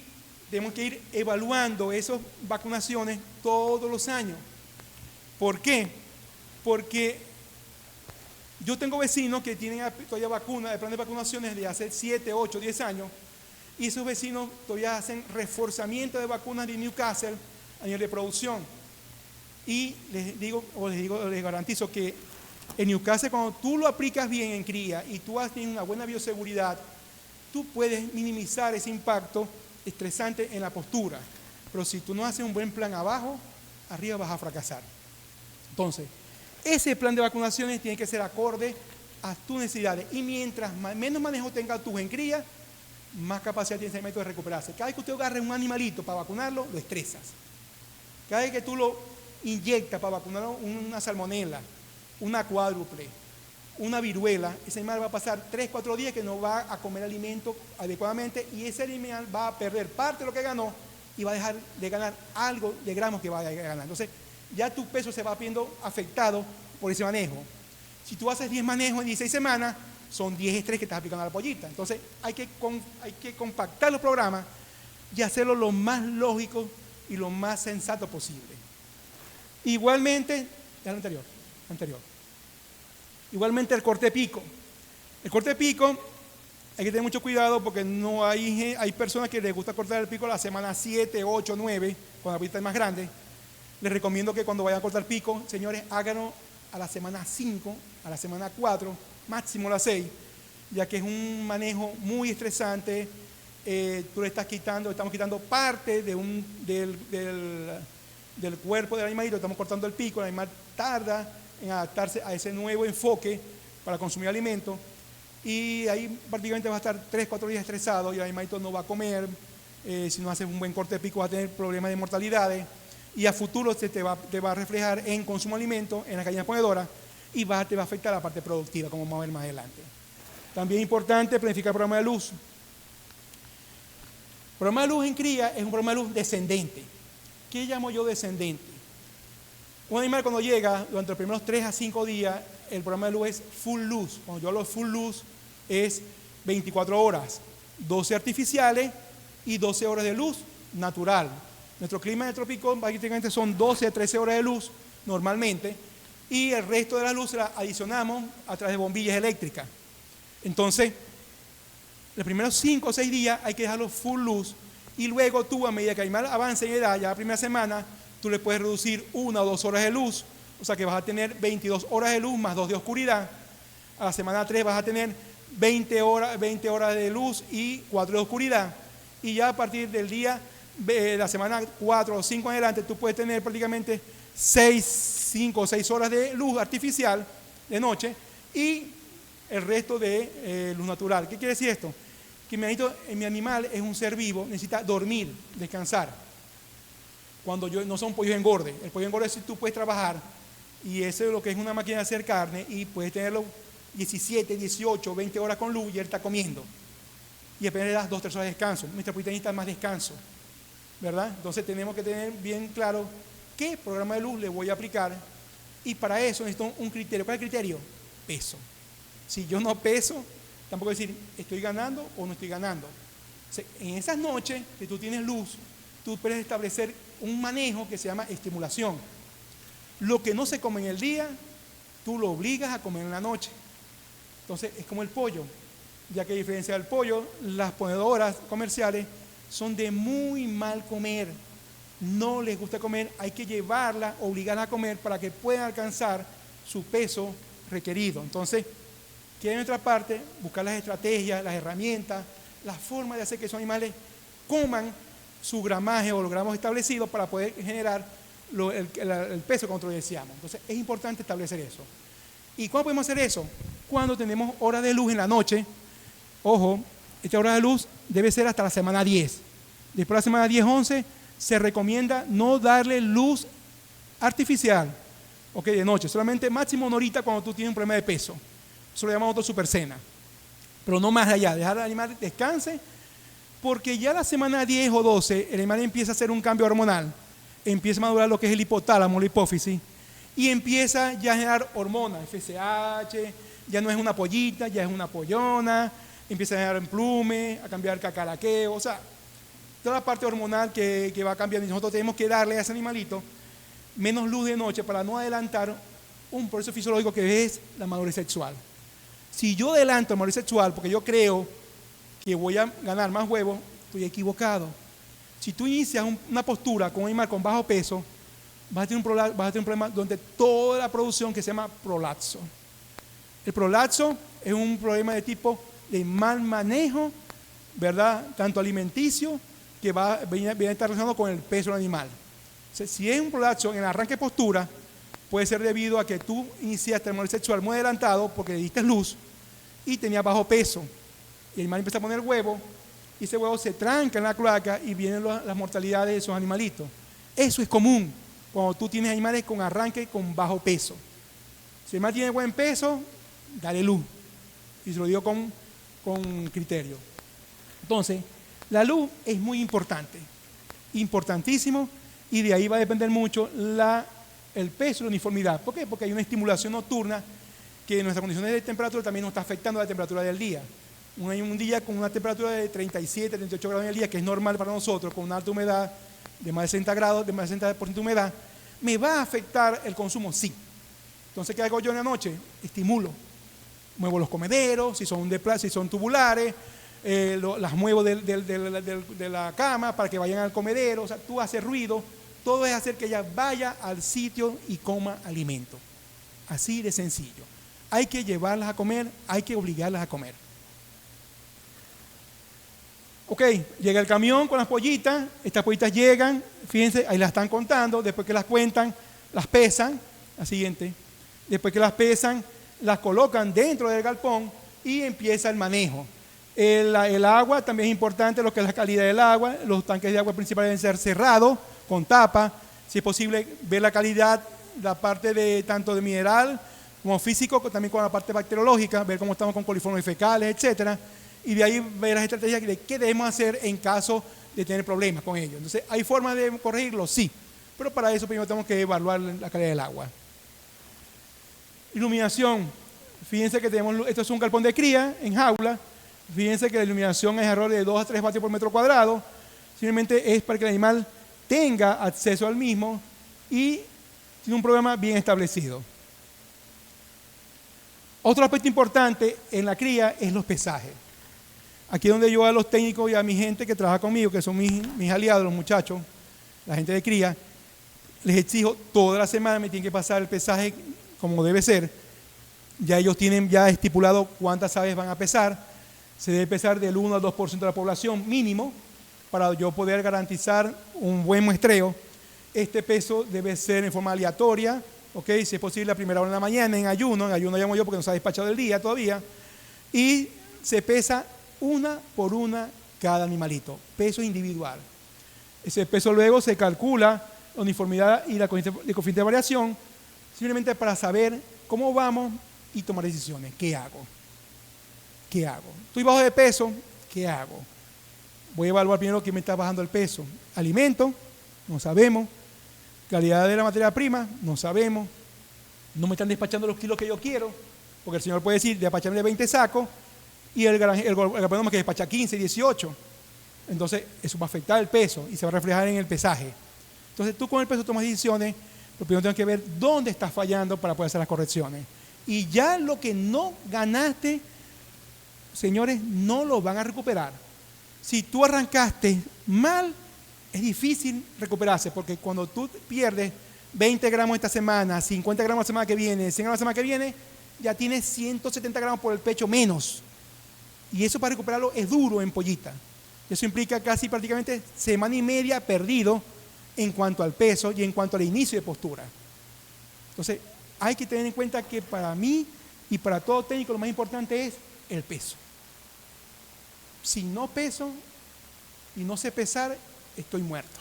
Speaker 1: tenemos que ir evaluando esas vacunaciones todos los años. ¿Por qué? Porque yo tengo vecinos que tienen todavía vacunas, de plan de vacunaciones de hace 7, 8, 10 años, y esos vecinos todavía hacen reforzamiento de vacunas de Newcastle a nivel de producción. Y les garantizo que en Newcastle, cuando tú lo aplicas bien en cría y tú tienes una buena bioseguridad, tú puedes minimizar ese impacto estresante en la postura. Pero si tú no haces un buen plan abajo, arriba vas a fracasar. Entonces, ese plan de vacunaciones tiene que ser acorde a tus necesidades. Y mientras menos manejo tenga tú en cría, más capacidad tiene ese método de recuperarse. Cada vez que usted agarre un animalito para vacunarlo, lo estresas. Cada vez que tú lo inyectas para vacunarlo, una salmonela, una cuádruple, una viruela, ese animal va a pasar 3, 4 días que no va a comer alimento adecuadamente y ese animal va a perder parte de lo que ganó y va a dejar de ganar algo de gramos que va a ganar. Entonces, ya tu peso se va viendo afectado por ese manejo. Si tú haces 10 manejos en 16 semanas, son 10 estrés que estás aplicando a la pollita. Entonces, hay que compactar los programas y hacerlo lo más lógico y lo más sensato posible. Igualmente, ya lo anterior. Igualmente el corte de pico. El corte de pico hay que tener mucho cuidado porque no hay personas que les gusta cortar el pico a la semana 7, 8, 9, cuando la pollita es más grande. Les recomiendo que cuando vayan a cortar pico, señores, háganlo a la semana 5, a la semana 4, máximo la 6, ya que es un manejo muy estresante. Tú le estamos quitando parte del cuerpo del animalito, estamos cortando el pico, el animal tarda en adaptarse a ese nuevo enfoque para consumir alimentos y ahí prácticamente va a estar 3, 4 días estresado y el animalito no va a comer. Si no haces un buen corte de pico va a tener problemas de mortalidades y a futuro te va a reflejar en consumo de alimentos en las gallinas ponedoras y te va a afectar la parte productiva, como vamos a ver más adelante. También es importante planificar el programa de luz. El programa de luz en cría es un programa de luz descendente. ¿Qué llamo yo descendente? Un animal cuando llega, durante los primeros 3 a 5 días, el programa de luz es full luz. Cuando yo hablo de full luz, es 24 horas, 12 artificiales y 12 horas de luz natural. Nuestro clima de trópico básicamente son 12 a 13 horas de luz normalmente y el resto de la luz la adicionamos a través de bombillas eléctricas. Entonces, los primeros 5 o 6 días hay que dejarlo full luz y luego tú, a medida que el animal avance en edad, ya la primera semana, tú le puedes reducir 1 o 2 horas de luz, o sea que vas a tener 22 horas de luz más 2 de oscuridad. A la semana 3 vas a tener 20 horas de luz y 4 de oscuridad. Y ya a partir del día de la semana 4 o 5 en adelante, tú puedes tener prácticamente 5 o 6 horas de luz artificial de noche y el resto de luz natural. ¿Qué quiere decir esto? Que mi animal es un ser vivo, necesita dormir, descansar. Cuando no son pollos engorde. El pollo engorde si tú puedes trabajar y eso es lo que es una máquina de hacer carne y puedes tenerlo 17, 18, 20 horas con luz y él está comiendo. Y apenas le das 2, 3 horas de descanso. Nuestra pollita necesita más descanso, ¿verdad? Entonces tenemos que tener bien claro qué programa de luz le voy a aplicar y para eso necesito un criterio. ¿Cuál es el criterio? Peso. Si yo no peso, tampoco decir estoy ganando o no estoy ganando. O sea, en esas noches que tú tienes luz, tú puedes establecer un manejo que se llama estimulación. Lo que no se come en el día, tú lo obligas a comer en la noche. Entonces es como el pollo, ya que a diferencia del pollo, las ponedoras comerciales son de muy mal comer. No les gusta comer, hay que llevarla, obligarla a comer para que puedan alcanzar su peso requerido. Entonces, que de nuestra parte, buscar las estrategias, las herramientas, la forma de hacer que esos animales coman su gramaje o los gramos establecidos para poder generar el peso que nosotros deseamos. Entonces, es importante establecer eso. ¿Y cuándo podemos hacer eso? Cuando tenemos horas de luz en la noche. Ojo, esta hora de luz debe ser hasta la semana 10. Después de la semana 10-11, se recomienda no darle luz artificial, de noche, solamente máximo una horita cuando tú tienes un problema de peso. Eso lo llamamos supercena. Pero no más allá, dejar al animal descanse, porque ya la semana 10 o 12 el animal empieza a hacer un cambio hormonal, empieza a madurar lo que es el hipotálamo, la hipófisis, y empieza ya a generar hormonas, FSH, ya no es una pollita, ya es una pollona, empieza a generar emplume, a cambiar cacaraqueo, o sea, toda la parte hormonal que va cambiando, y nosotros tenemos que darle a ese animalito menos luz de noche para no adelantar un proceso fisiológico que es la madurez sexual. Si yo adelanto la madurez sexual porque yo creo que voy a ganar más huevos, estoy equivocado. Si tú inicias una postura con un animal con bajo peso, vas a tener un problema donde toda la producción que se llama prolapso. El prolapso es un problema de tipo de mal manejo, ¿verdad? Tanto alimenticio, que viene a estar relacionado con el peso del animal. O sea, si es un prolapso en el arranque de postura, puede ser debido a que tú iniciaste el madurez sexual muy adelantado porque le diste luz y tenía bajo peso. Y el animal empieza a poner huevo y ese huevo se tranca en la cloaca y vienen las mortalidades de esos animalitos. Eso es común cuando tú tienes animales con arranque con bajo peso. Si el animal tiene buen peso, dale luz. Y se lo digo con criterio. Entonces, la luz es muy importante, importantísimo, y de ahí va a depender mucho el peso y la uniformidad. ¿Por qué? Porque hay una estimulación nocturna que en nuestras condiciones de temperatura también nos está afectando la temperatura del día. Un día con una temperatura de 37, 38 grados en el día, que es normal para nosotros, con una alta humedad de más de 60 grados, de más de 60% de humedad, ¿me va a afectar el consumo? Sí. Entonces, ¿qué hago yo en la noche? Estimulo. Muevo los comederos, si son tubulares, las muevo de la cama para que vayan al comedero. O sea, tú haces ruido. Todo es hacer que ella vaya al sitio y coma alimento. Así de sencillo. Hay que llevarlas a comer, hay que obligarlas a comer. Ok, llega el camión con las pollitas, estas pollitas llegan, fíjense, ahí las están contando, después que las cuentan, las pesan, la siguiente, después que las pesan, las colocan dentro del galpón y empieza el manejo. El agua también es importante, lo que es la calidad del agua, los tanques de agua principales deben ser cerrados, con tapa, si es posible ver la calidad, la parte de tanto de mineral como físico, también con la parte bacteriológica, ver cómo estamos con coliformes fecales, etcétera, y de ahí ver las estrategias de qué debemos hacer en caso de tener problemas con ellos. Entonces, ¿hay formas de corregirlo? Sí, pero para eso primero tenemos que evaluar la calidad del agua. Iluminación. Fíjense que esto es un galpón de cría en jaula. Fíjense que la iluminación es alrededor de 2 a 3 vatios por metro cuadrado. Simplemente es para que el animal tenga acceso al mismo y tiene un programa bien establecido. Otro aspecto importante en la cría es los pesajes. Aquí es donde yo a los técnicos y a mi gente que trabaja conmigo, que son mis aliados, los muchachos, la gente de cría, les exijo toda la semana, me tienen que pasar el pesaje como debe ser. Ya ellos tienen ya estipulado cuántas aves van a pesar. Se debe pesar del 1 al 2% de la población mínimo para yo poder garantizar un buen muestreo. Este peso debe ser en forma aleatoria, ¿okay? Si es posible a primera hora de la mañana, en ayuno llamo yo porque no se ha despachado del día todavía, y se pesa una por una cada animalito, peso individual. Ese peso luego se calcula la uniformidad y la coeficiente de variación, simplemente para saber cómo vamos y tomar decisiones. ¿Qué hago? ¿Qué hago? Estoy bajo de peso, ¿qué hago? Voy a evaluar primero qué me está bajando el peso. Alimento, no sabemos. Calidad de la materia prima, no sabemos. No me están despachando los kilos que yo quiero, porque el señor puede decir, despacharme 20 sacos, y el galpón que despacha 15, 18. Entonces, eso va a afectar el peso y se va a reflejar en el pesaje. Entonces tú con el peso tomas decisiones, pero primero tienes que ver dónde estás fallando para poder hacer las correcciones. Y ya lo que no ganaste, señores, no lo van a recuperar. Si tú arrancaste mal, es difícil recuperarse, porque cuando tú pierdes 20 gramos esta semana, 50 gramos la semana que viene, 100 gramos la semana que viene, ya tienes 170 gramos por el pecho menos. Y eso para recuperarlo es duro en pollita. Eso implica casi prácticamente semana y media perdido en cuanto al peso y en cuanto al inicio de postura. Entonces, hay que tener en cuenta que para mí y para todo técnico lo más importante es el peso. Si no peso y no sé pesar, estoy muerto.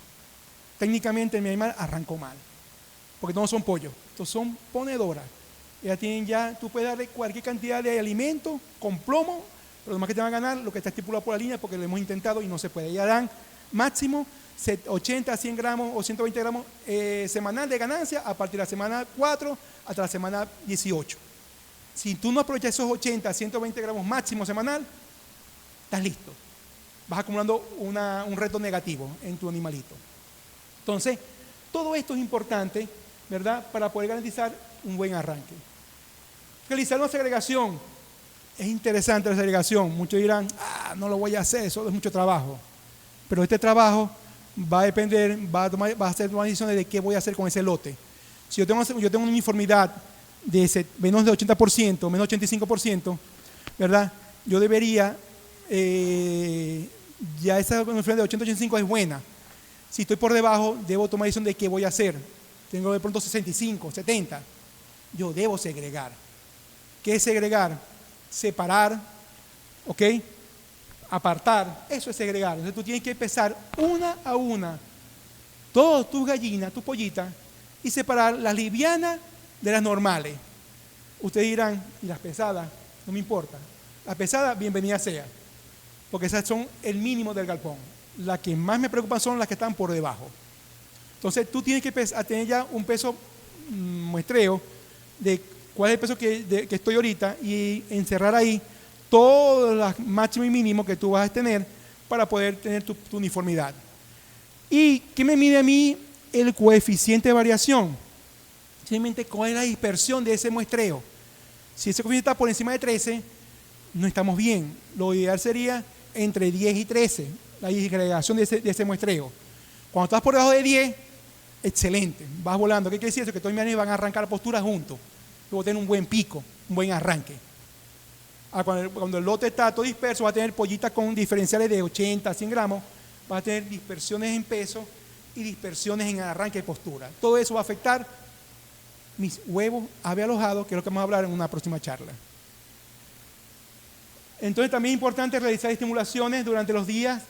Speaker 1: Técnicamente mi animal arrancó mal, porque no son pollos, estos son ponedoras. Ellas tienen ya, tú puedes darle cualquier cantidad de alimento con plomo, pero lo más que te van a ganar lo que está estipulado por la línea, porque lo hemos intentado y no se puede. Ellas dan máximo 80 100 gramos o 120 gramos semanal de ganancia a partir de la semana 4 hasta la semana 18. Si tú no aprovechas esos 80 120 gramos máximo semanal, estás listo. Vas acumulando un reto negativo en tu animalito. Entonces, todo esto es importante, ¿verdad?, para poder garantizar un buen arranque. Realizar una segregación. Es interesante la segregación. Muchos dirán, no lo voy a hacer, eso es mucho trabajo. Pero este trabajo va a depender, va a hacer una decisión de qué voy a hacer con ese lote. Si yo tengo una uniformidad de menos de 80%, menos 85%, ¿verdad?, yo debería, ya esa uniformidad de 80-85 es buena. Si estoy por debajo, debo tomar decisión de qué voy a hacer. Tengo de pronto 65, 70. Yo debo segregar. ¿Qué es segregar? Separar, ¿ok? Apartar, eso es segregar. Entonces tú tienes que pesar una a una todas tus gallinas, tus pollitas, y separar las livianas de las normales. Ustedes dirán, ¿y las pesadas? No me importa. Las pesadas, bienvenida sea, porque esas son el mínimo del galpón. Las que más me preocupan son las que están por debajo. Entonces tú tienes que tener ya un peso muestreo de cuál es el peso que estoy ahorita y encerrar ahí todos los máximos y mínimos que tú vas a tener para poder tener tu uniformidad. ¿Y qué me mide a mí el coeficiente de variación? Simplemente cuál es la dispersión de ese muestreo. Si ese coeficiente está por encima de 13, no estamos bien. Lo ideal sería entre 10 y 13, la disgregación de ese muestreo. Cuando estás por debajo de 10, excelente, vas volando. ¿Qué quiere decir eso? Que todos mis animales van a arrancar posturas juntos. Luego tener un buen pico, un buen arranque. Cuando el lote está todo disperso, va a tener pollitas con diferenciales de 80 a 100 gramos, va a tener dispersiones en peso y dispersiones en arranque de postura. Todo eso va a afectar mis huevos ave alojados, que es lo que vamos a hablar en una próxima charla. Entonces también es importante realizar estimulaciones durante los días,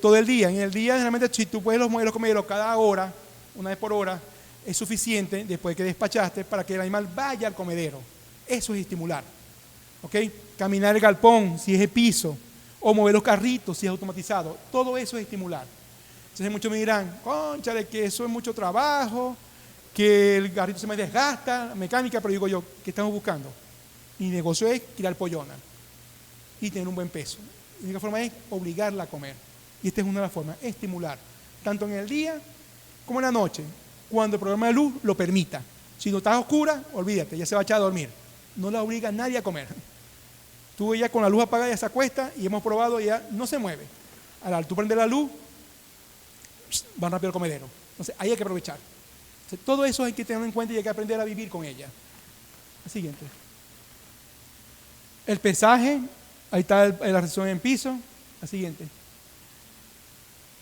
Speaker 1: todo el día. En el día, generalmente, si tú puedes los modelos comederos cada hora, una vez por hora, es suficiente después que despachaste para que el animal vaya al comedero. Eso es estimular. ¿Ok? Caminar el galpón, si es de piso, o mover los carritos, si es automatizado. Todo eso es estimular. Entonces muchos me dirán, cónchale, que eso es mucho trabajo, que el carrito se me desgasta, mecánica, pero digo yo, ¿qué estamos buscando? Mi negocio es tirar pollona y tener un buen peso. La única forma es obligarla a comer. Y esta es una de las formas, estimular, tanto en el día como en la noche, cuando el programa de luz lo permita. Si no estás oscura, olvídate, ya se va a echar a dormir. No la obliga a nadie a comer. Tú ella con la luz apagada ya se acuesta y hemos probado y ya no se mueve. Ahora, tú prendes la luz, va rápido al comedero. Entonces, ahí hay que aprovechar. Entonces, todo eso hay que tenerlo en cuenta y hay que aprender a vivir con ella. El siguiente. El pesaje, ahí está la reacción en piso. El siguiente.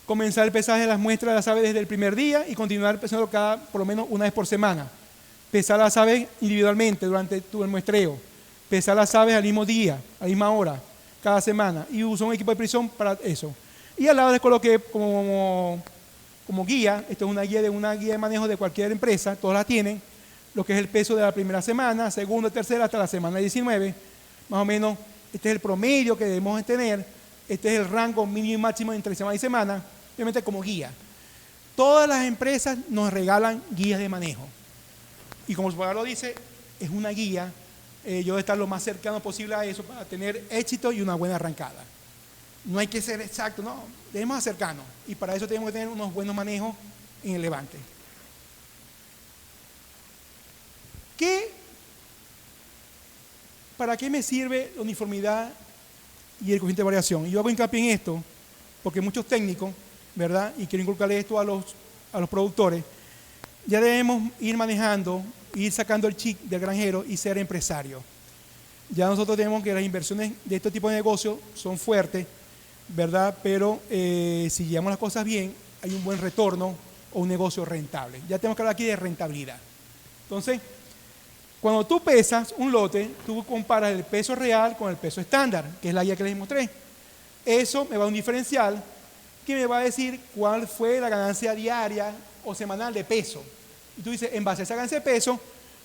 Speaker 1: Comenzar el pesaje de las muestras de las aves desde el primer día y continuar pesando por lo menos una vez por semana. Pesar las aves individualmente durante todo el muestreo. Pesar las aves al mismo día, a la misma hora, cada semana. Y uso un equipo de prisión para eso. Y al lado les coloqué como guía, esto es una guía de manejo de cualquier empresa, todas la tienen, lo que es el peso de la primera semana, segunda, tercera, hasta la semana 19. Más o menos, este es el promedio que debemos tener. Este es el rango mínimo y máximo entre semana y semana, obviamente como guía. Todas las empresas nos regalan guías de manejo. Y como su palabra lo dice, es una guía. Yo debo estar lo más cercano posible a eso para tener éxito y una buena arrancada. No hay que ser exacto, no, debemos acercarnos. Y para eso tenemos que tener unos buenos manejos en el levante. ¿Para qué me sirve la uniformidad y el coeficiente de variación? Y yo hago hincapié en esto porque muchos técnicos, ¿verdad? Y quiero inculcarle esto a los productores, ya debemos ir manejando, ir sacando el chip del granjero y ser empresario. Ya nosotros tenemos que las inversiones de este tipo de negocios son fuertes, ¿verdad? Pero si llevamos las cosas bien, hay un buen retorno o un negocio rentable. Ya tenemos que hablar aquí de rentabilidad. Entonces, cuando tú pesas un lote, tú comparas el peso real con el peso estándar, que es la guía que les mostré. Eso me va a dar un diferencial que me va a decir cuál fue la ganancia diaria o semanal de peso. Y tú dices, en base a esa ganancia de peso,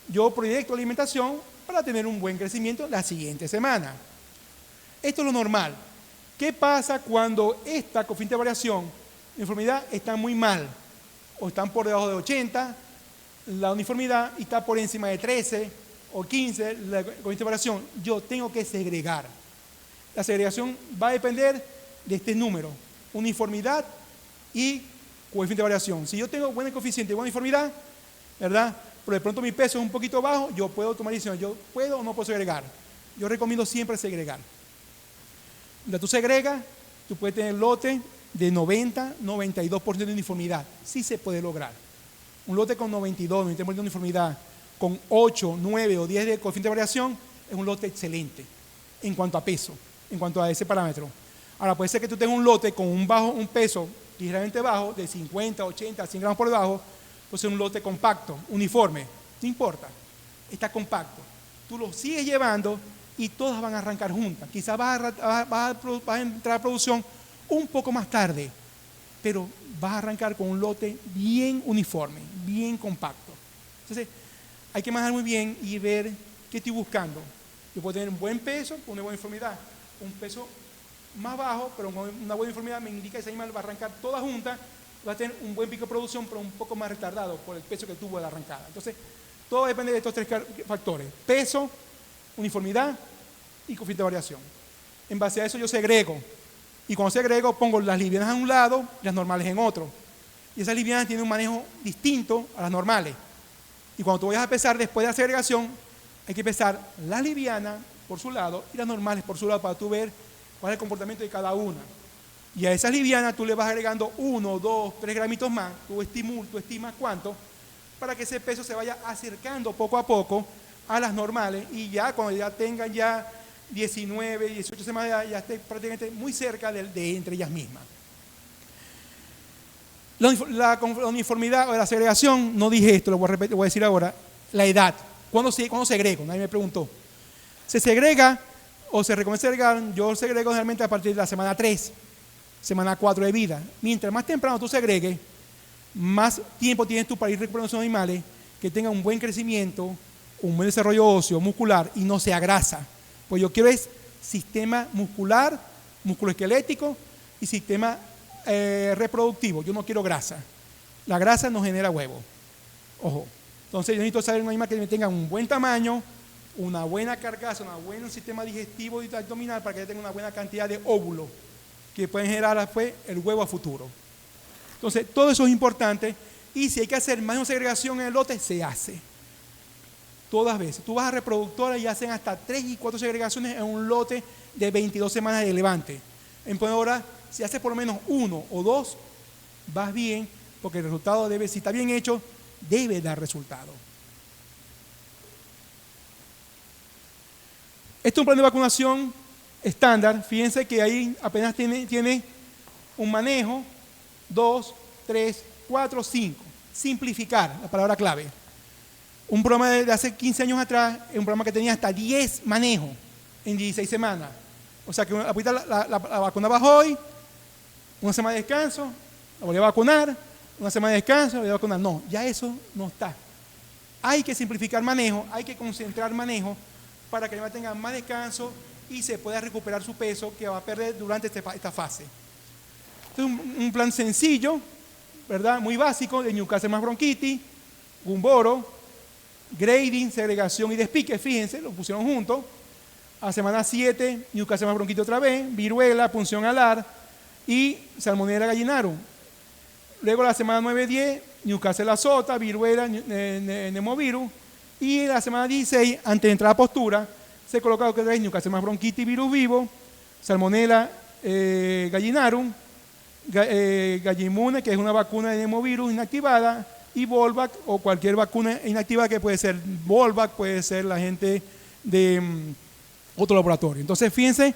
Speaker 1: yo proyecto la alimentación para tener un buen crecimiento la siguiente semana. Esto es lo normal. ¿Qué pasa cuando esta coeficiente de variación, la uniformidad, está muy mal? O están por debajo de 80, la uniformidad, y está por encima de 13 o 15, la coeficiente de variación. Yo tengo que segregar. La segregación va a depender de este número, uniformidad y coeficiente de variación. Si yo tengo buen coeficiente y buena uniformidad, ¿verdad? Pero de pronto mi peso es un poquito bajo, yo puedo tomar decisiones. Yo puedo o no puedo segregar. Yo recomiendo siempre segregar. Cuando tú segregas, tú puedes tener lote de 90, 92% de uniformidad. Sí se puede lograr. Un lote con 92, 93% de uniformidad, con 8, 9 o 10 de coeficiente de variación, es un lote excelente en cuanto a peso, en cuanto a ese parámetro. Ahora, puede ser que tú tengas un lote con un peso ligeramente bajo, de 50, 80, 100 gramos por debajo, pues es un lote compacto, uniforme, no importa, está compacto. Tú lo sigues llevando y todas van a arrancar juntas. Quizás vas a entrar a producción un poco más tarde, pero vas a arrancar con un lote bien uniforme, bien compacto. Entonces, hay que manejar muy bien y ver qué estoy buscando. Yo puedo tener un buen peso con una buena uniformidad, un peso más bajo, pero con una buena uniformidad me indica que ese animal va a arrancar toda junta, va a tener un buen pico de producción, pero un poco más retardado por el peso que tuvo de la arrancada. Entonces, todo depende de estos tres factores: peso, uniformidad y coeficiente de variación. En base a eso yo segrego. Y cuando segrego, pongo las livianas a un lado y las normales en otro. Y esas livianas tienen un manejo distinto a las normales. Y cuando tú vayas a pesar después de la segregación, hay que pesar las livianas por su lado y las normales por su lado para tú ver cuál es el comportamiento de cada una. Y a esas livianas tú le vas agregando 1, 2, 3 gramitos más, tú estimas cuánto, para que ese peso se vaya acercando poco a poco a las normales, y ya cuando ya tengan ya 19, 18 semanas de edad, ya esté prácticamente muy cerca de entre ellas mismas. La uniformidad o la segregación, no dije esto, lo voy a repetir, lo voy a decir ahora. La edad. ¿Cuándo segrego? Nadie me preguntó. ¿Se segrega o se recomienda segregar? Yo segrego generalmente a partir de la semana 3, semana 4 de vida. Mientras más temprano tú segregues, más tiempo tienes tú para ir recuperando esos animales que tengan un buen crecimiento, un buen desarrollo óseo, muscular, y no sea grasa. Pues yo quiero es sistema muscular, musculoesquelético y sistema reproductivo. Yo no quiero grasa. La grasa no genera huevo. Ojo. Entonces yo necesito saber un animal que tenga un buen tamaño, una buena carcasa, un buen sistema digestivo y abdominal, para que tenga una buena cantidad de óvulos que pueden generar después el huevo a futuro. Entonces todo eso es importante, y si hay que hacer más segregación en el lote, se hace. Todas veces. Tú vas a reproductoras y hacen hasta 3 y 4 segregaciones en un lote de 22 semanas de levante. En ponedora, si haces por lo menos 1 o 2, vas bien, porque el resultado debe, si está bien hecho, debe dar resultado. Este es un plan de vacunación estándar. Fíjense que ahí apenas tiene un manejo, 2, 3, 4, 5. Simplificar, la palabra clave. Un programa de hace 15 años atrás es un programa que tenía hasta 10 manejos en 16 semanas. O sea que ahorita la vacunabas hoy, una semana de descanso, la volví a vacunar, una semana de descanso, la volví a vacunar. No, ya eso no está. Hay que simplificar manejo, hay que concentrar manejo para que el animal tenga más descanso y se pueda recuperar su peso que va a perder durante esta fase. Entonces, un plan sencillo, ¿verdad? Muy básico, de Newcastle más bronquitis, Gumboro, grading, segregación y despique. Fíjense, lo pusieron juntos. A semana 7, Newcastle más bronquitis otra vez, viruela, punción alar y salmonella gallinarum. Luego la semana 9-10, Newcastle azota, viruela, neumovirus. Y en la semana 16, antes de entrar a postura, se coloca lo que es Newcastle más bronquitis, virus vivo, Salmonella gallinarum, Gallimune, que es una vacuna de neumovirus inactivada, y Volvac o cualquier vacuna inactivada que puede ser Volvac, puede ser la gente de otro laboratorio. Entonces, fíjense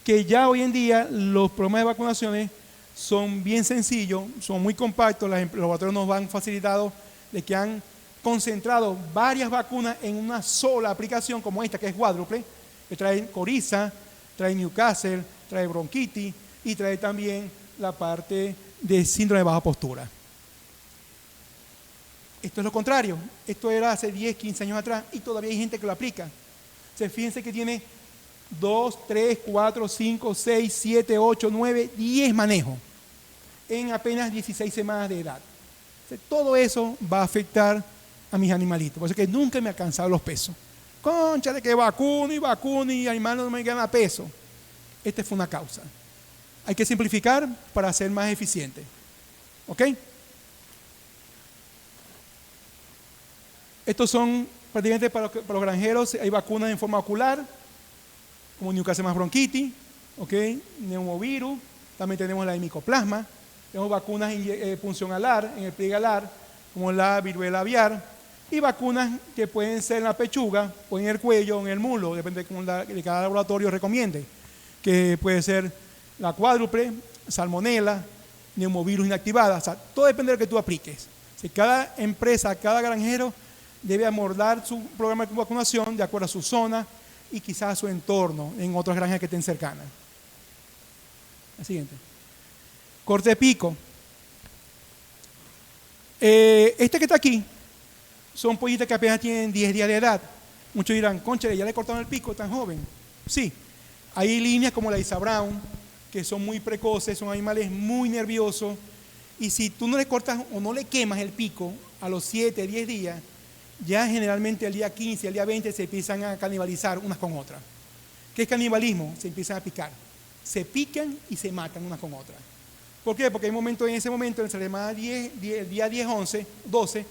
Speaker 1: que ya hoy en día los programas de vacunaciones son bien sencillos, son muy compactos, los laboratorios nos van facilitados de que han concentrado varias vacunas en una sola aplicación como esta que es cuádruple, que trae coriza, trae Newcastle, trae bronquitis y trae también la parte de síndrome de baja postura. Esto es lo contrario, esto era hace 10, 15 años atrás y todavía hay gente que lo aplica. O sea, fíjense que tiene 2, 3, 4, 5, 6, 7, 8, 9, 10 manejos en apenas 16 semanas de edad. O sea, todo eso va a afectar a mis animalitos. Por eso es que nunca me ha alcanzado los pesos. Cónchale, que vacuno y animal no me gana peso. Esta fue una causa. Hay que simplificar para ser más eficiente. ¿Ok? Estos son prácticamente para los granjeros. Hay vacunas en forma ocular, como Newcastle más bronquitis, ¿ok? Neumovirus, también tenemos la de micoplasma, tenemos vacunas en punción alar, en el pliegue alar, como la viruela aviar, y vacunas que pueden ser en la pechuga, o en el cuello, o en el muslo, depende de cómo de cada laboratorio recomiende, que puede ser la cuádruple, salmonela, neumovirus inactivada, o sea, todo depende de lo que tú apliques. Si cada empresa, cada granjero debe amordar su programa de vacunación de acuerdo a su zona y quizás a su entorno en otras granjas que estén cercanas. La siguiente. Corte de pico. Este que está aquí son pollitas que apenas tienen 10 días de edad. Muchos dirán, cónchale, ya le cortaron el pico tan joven. Sí, hay líneas como la Isa Brown, que son muy precoces, son animales muy nerviosos, y si tú no le cortas o no le quemas el pico a los 7, 10 días, ya generalmente al día 15, al día 20 se empiezan a canibalizar unas con otras. ¿Qué es canibalismo? Se empiezan a picar. Se pican y se matan unas con otras. ¿Por qué? Porque hay momentos, en ese momento, en la semana 10, el día 10, 11, 12,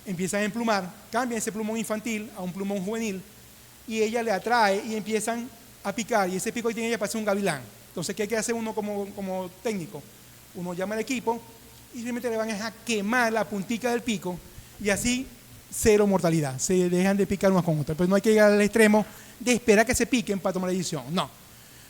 Speaker 1: empiezan a emplumar, cambian ese plumón infantil a un plumón juvenil y ella le atrae y empiezan a picar y ese pico que tiene ella parece un gavilán. Entonces, ¿qué hay que hacer uno como técnico? Uno llama al equipo y simplemente le van a quemar la puntica del pico y así cero mortalidad, se dejan de picar unas con otras. Pero no hay que llegar al extremo de esperar que se piquen para tomar la decisión, no.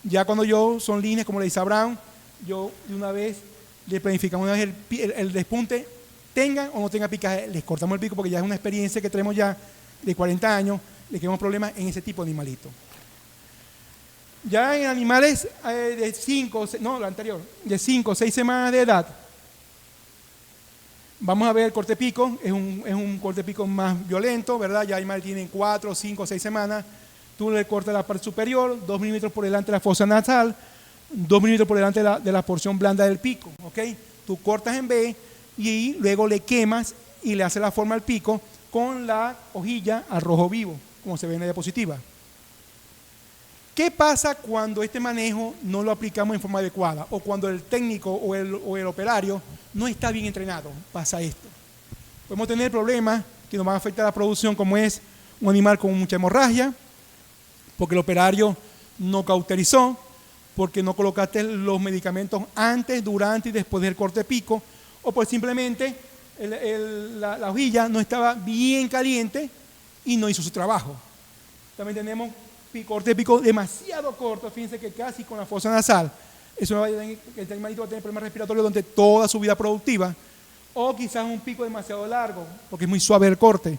Speaker 1: Ya cuando son líneas como la Isa Brown, yo de una vez le planificamos una vez el despunte, tengan o no tengan picaje, les cortamos el pico porque ya es una experiencia que tenemos ya de 40 años, le quedamos problemas en ese tipo de animalitos. Ya en animales de 5 o 6 semanas de edad, vamos a ver el corte pico, es un corte pico más violento, ¿verdad? Ya animales tienen 4, 5, 6 semanas, tú le cortas la parte superior, 2 milímetros por delante de la fosa nasal, 2 milímetros por delante de la porción blanda del pico, ¿ok? Tú cortas en B y luego le quemas y le haces la forma al pico con la hojilla al rojo vivo, como se ve en la diapositiva. ¿Qué pasa cuando este manejo no lo aplicamos en forma adecuada o cuando el técnico o el operario no está bien entrenado? Pasa esto. Podemos tener problemas que nos van a afectar a la producción, como es un animal con mucha hemorragia, porque el operario no cauterizó, porque no colocaste los medicamentos antes, durante y después del corte de pico, o pues simplemente la hojilla no estaba bien caliente y no hizo su trabajo. También tenemos corte de pico demasiado corto, fíjense que casi con la fosa nasal, eso va a que el animalito va a tener problemas respiratorios durante toda su vida productiva, o quizás un pico demasiado largo, porque es muy suave el corte.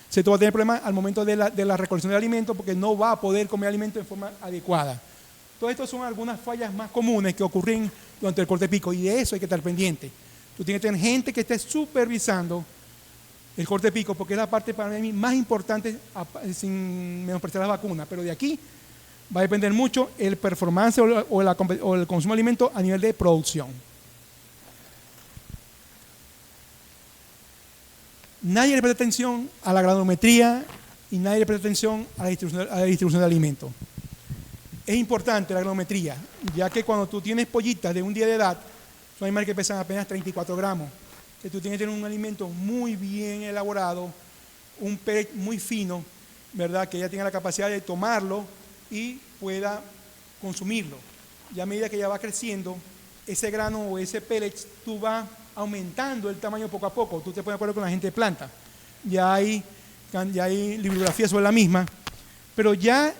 Speaker 1: Se va a tener problemas al momento de la recolección de alimentos, porque no va a poder comer alimentos en forma adecuada. Todo esto son algunas fallas más comunes que ocurren durante el corte de pico, y de eso hay que estar pendiente. Tú tienes que tener gente que esté supervisando el corte de pico, porque es la parte para mí más importante, sin menospreciar las vacunas, pero de aquí va a depender mucho el performance o el consumo de alimentos a nivel de producción. Nadie le presta atención a la granulometría y nadie le presta atención a la distribución de alimentos. Es importante la granulometría, ya que cuando tú tienes pollitas de un día de edad, son animales que pesan apenas 34 gramos. que tú tienes que tener un alimento muy bien elaborado, un pellet muy fino, ¿verdad? Que ella tenga la capacidad de tomarlo y pueda consumirlo. Ya a medida que ella va creciendo, ese grano o ese pellet, tú vas aumentando el tamaño poco a poco. Tú te pones de acuerdo con la gente de planta. Ya hay bibliografía sobre la misma, pero ya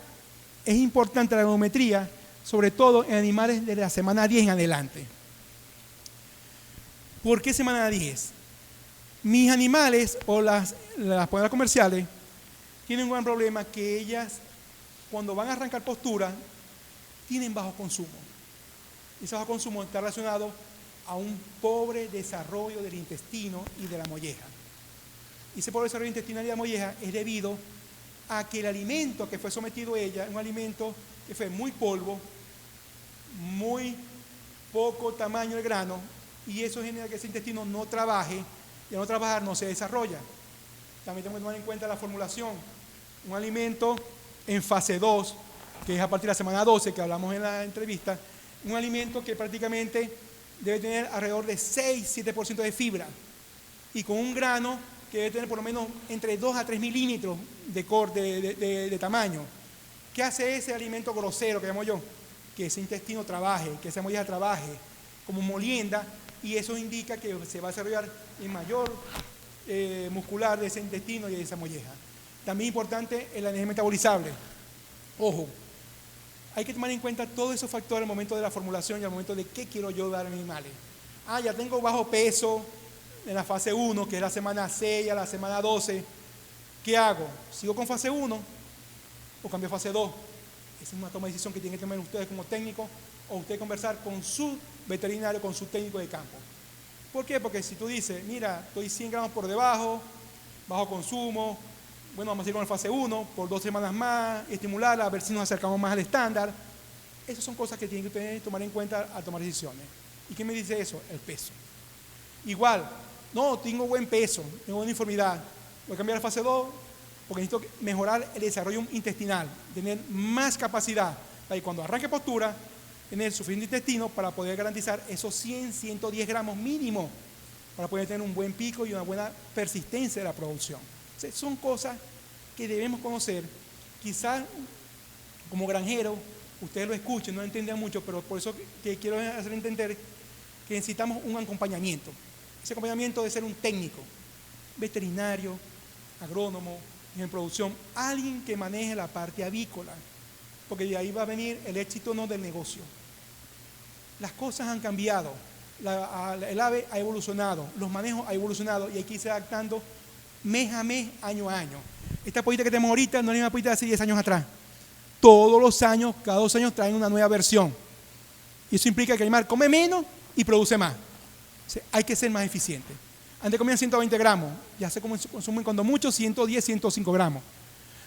Speaker 1: es importante la granulometría, sobre todo en animales de la semana 10 en adelante. ¿Por qué semana 10? Mis animales o las ponedoras comerciales tienen un gran problema, que ellas, cuando van a arrancar postura, tienen bajo consumo. Y ese bajo consumo está relacionado a un pobre desarrollo del intestino y de la molleja. Y ese pobre desarrollo intestinal y de la molleja es debido a que el alimento que fue sometido a ella es un alimento que fue muy polvo, muy poco tamaño del grano, y eso genera que ese intestino no trabaje, y al no trabajar no se desarrolla. También tenemos que tomar en cuenta la formulación. Un alimento en fase 2, que es a partir de la semana 12, que hablamos en la entrevista, un alimento que prácticamente debe tener alrededor de 6-7% de fibra, y con un grano que debe tener por lo menos entre 2 a 3 milímetros de tamaño. ¿Qué hace ese alimento grosero que llamo yo? Que ese intestino trabaje, que esa molleja trabaje como molienda, y eso indica que se va a desarrollar en mayor muscular de ese intestino y de esa molleja. También importante el energía metabolizable. Ojo, hay que tomar en cuenta todos esos factores al momento de la formulación y al momento de qué quiero yo dar a mis animales. Ya tengo bajo peso en la fase 1, que es la semana 6 a la semana 12. ¿Qué hago? ¿Sigo con fase 1 o cambio a fase 2? Esa es una toma de decisión que tienen que tomar ustedes como técnicos, o usted conversar con su veterinario, con su técnico de campo. ¿Por qué? Porque si tú dices, mira, estoy 100 gramos por debajo, bajo consumo, bueno, vamos a ir con el fase 1 por 2 semanas más, estimularla, a ver si nos acercamos más al estándar. Esas son cosas que tienen que tomar en cuenta al tomar decisiones. ¿Y qué me dice eso? El peso. Igual, no, tengo buen peso, tengo buena uniformidad, voy a cambiar a fase 2 porque necesito mejorar el desarrollo intestinal, tener más capacidad para que cuando arranque postura, tener suficiente intestino para poder garantizar esos 100-110 gramos mínimo, para poder tener un buen pico y una buena persistencia de la producción. O sea, son cosas que debemos conocer. Quizás como granjero, ustedes lo escuchen, no lo entienden mucho, pero por eso que quiero hacer entender que necesitamos un acompañamiento. Ese acompañamiento debe ser un técnico, veterinario, agrónomo, en producción, alguien que maneje la parte avícola, porque de ahí va a venir el éxito no del negocio. Las cosas han cambiado, el ave ha evolucionado, los manejos han evolucionado y hay que irse adaptando mes a mes, año a año. Esta pollita que tenemos ahorita no es la misma pollita de hace 10 años atrás. Todos los años, cada 2 años traen una nueva versión. Y eso implica que el animal come menos y produce más. O sea, hay que ser más eficiente. Antes comían 120 gramos, ya se consumen cuando mucho 110, 105 gramos.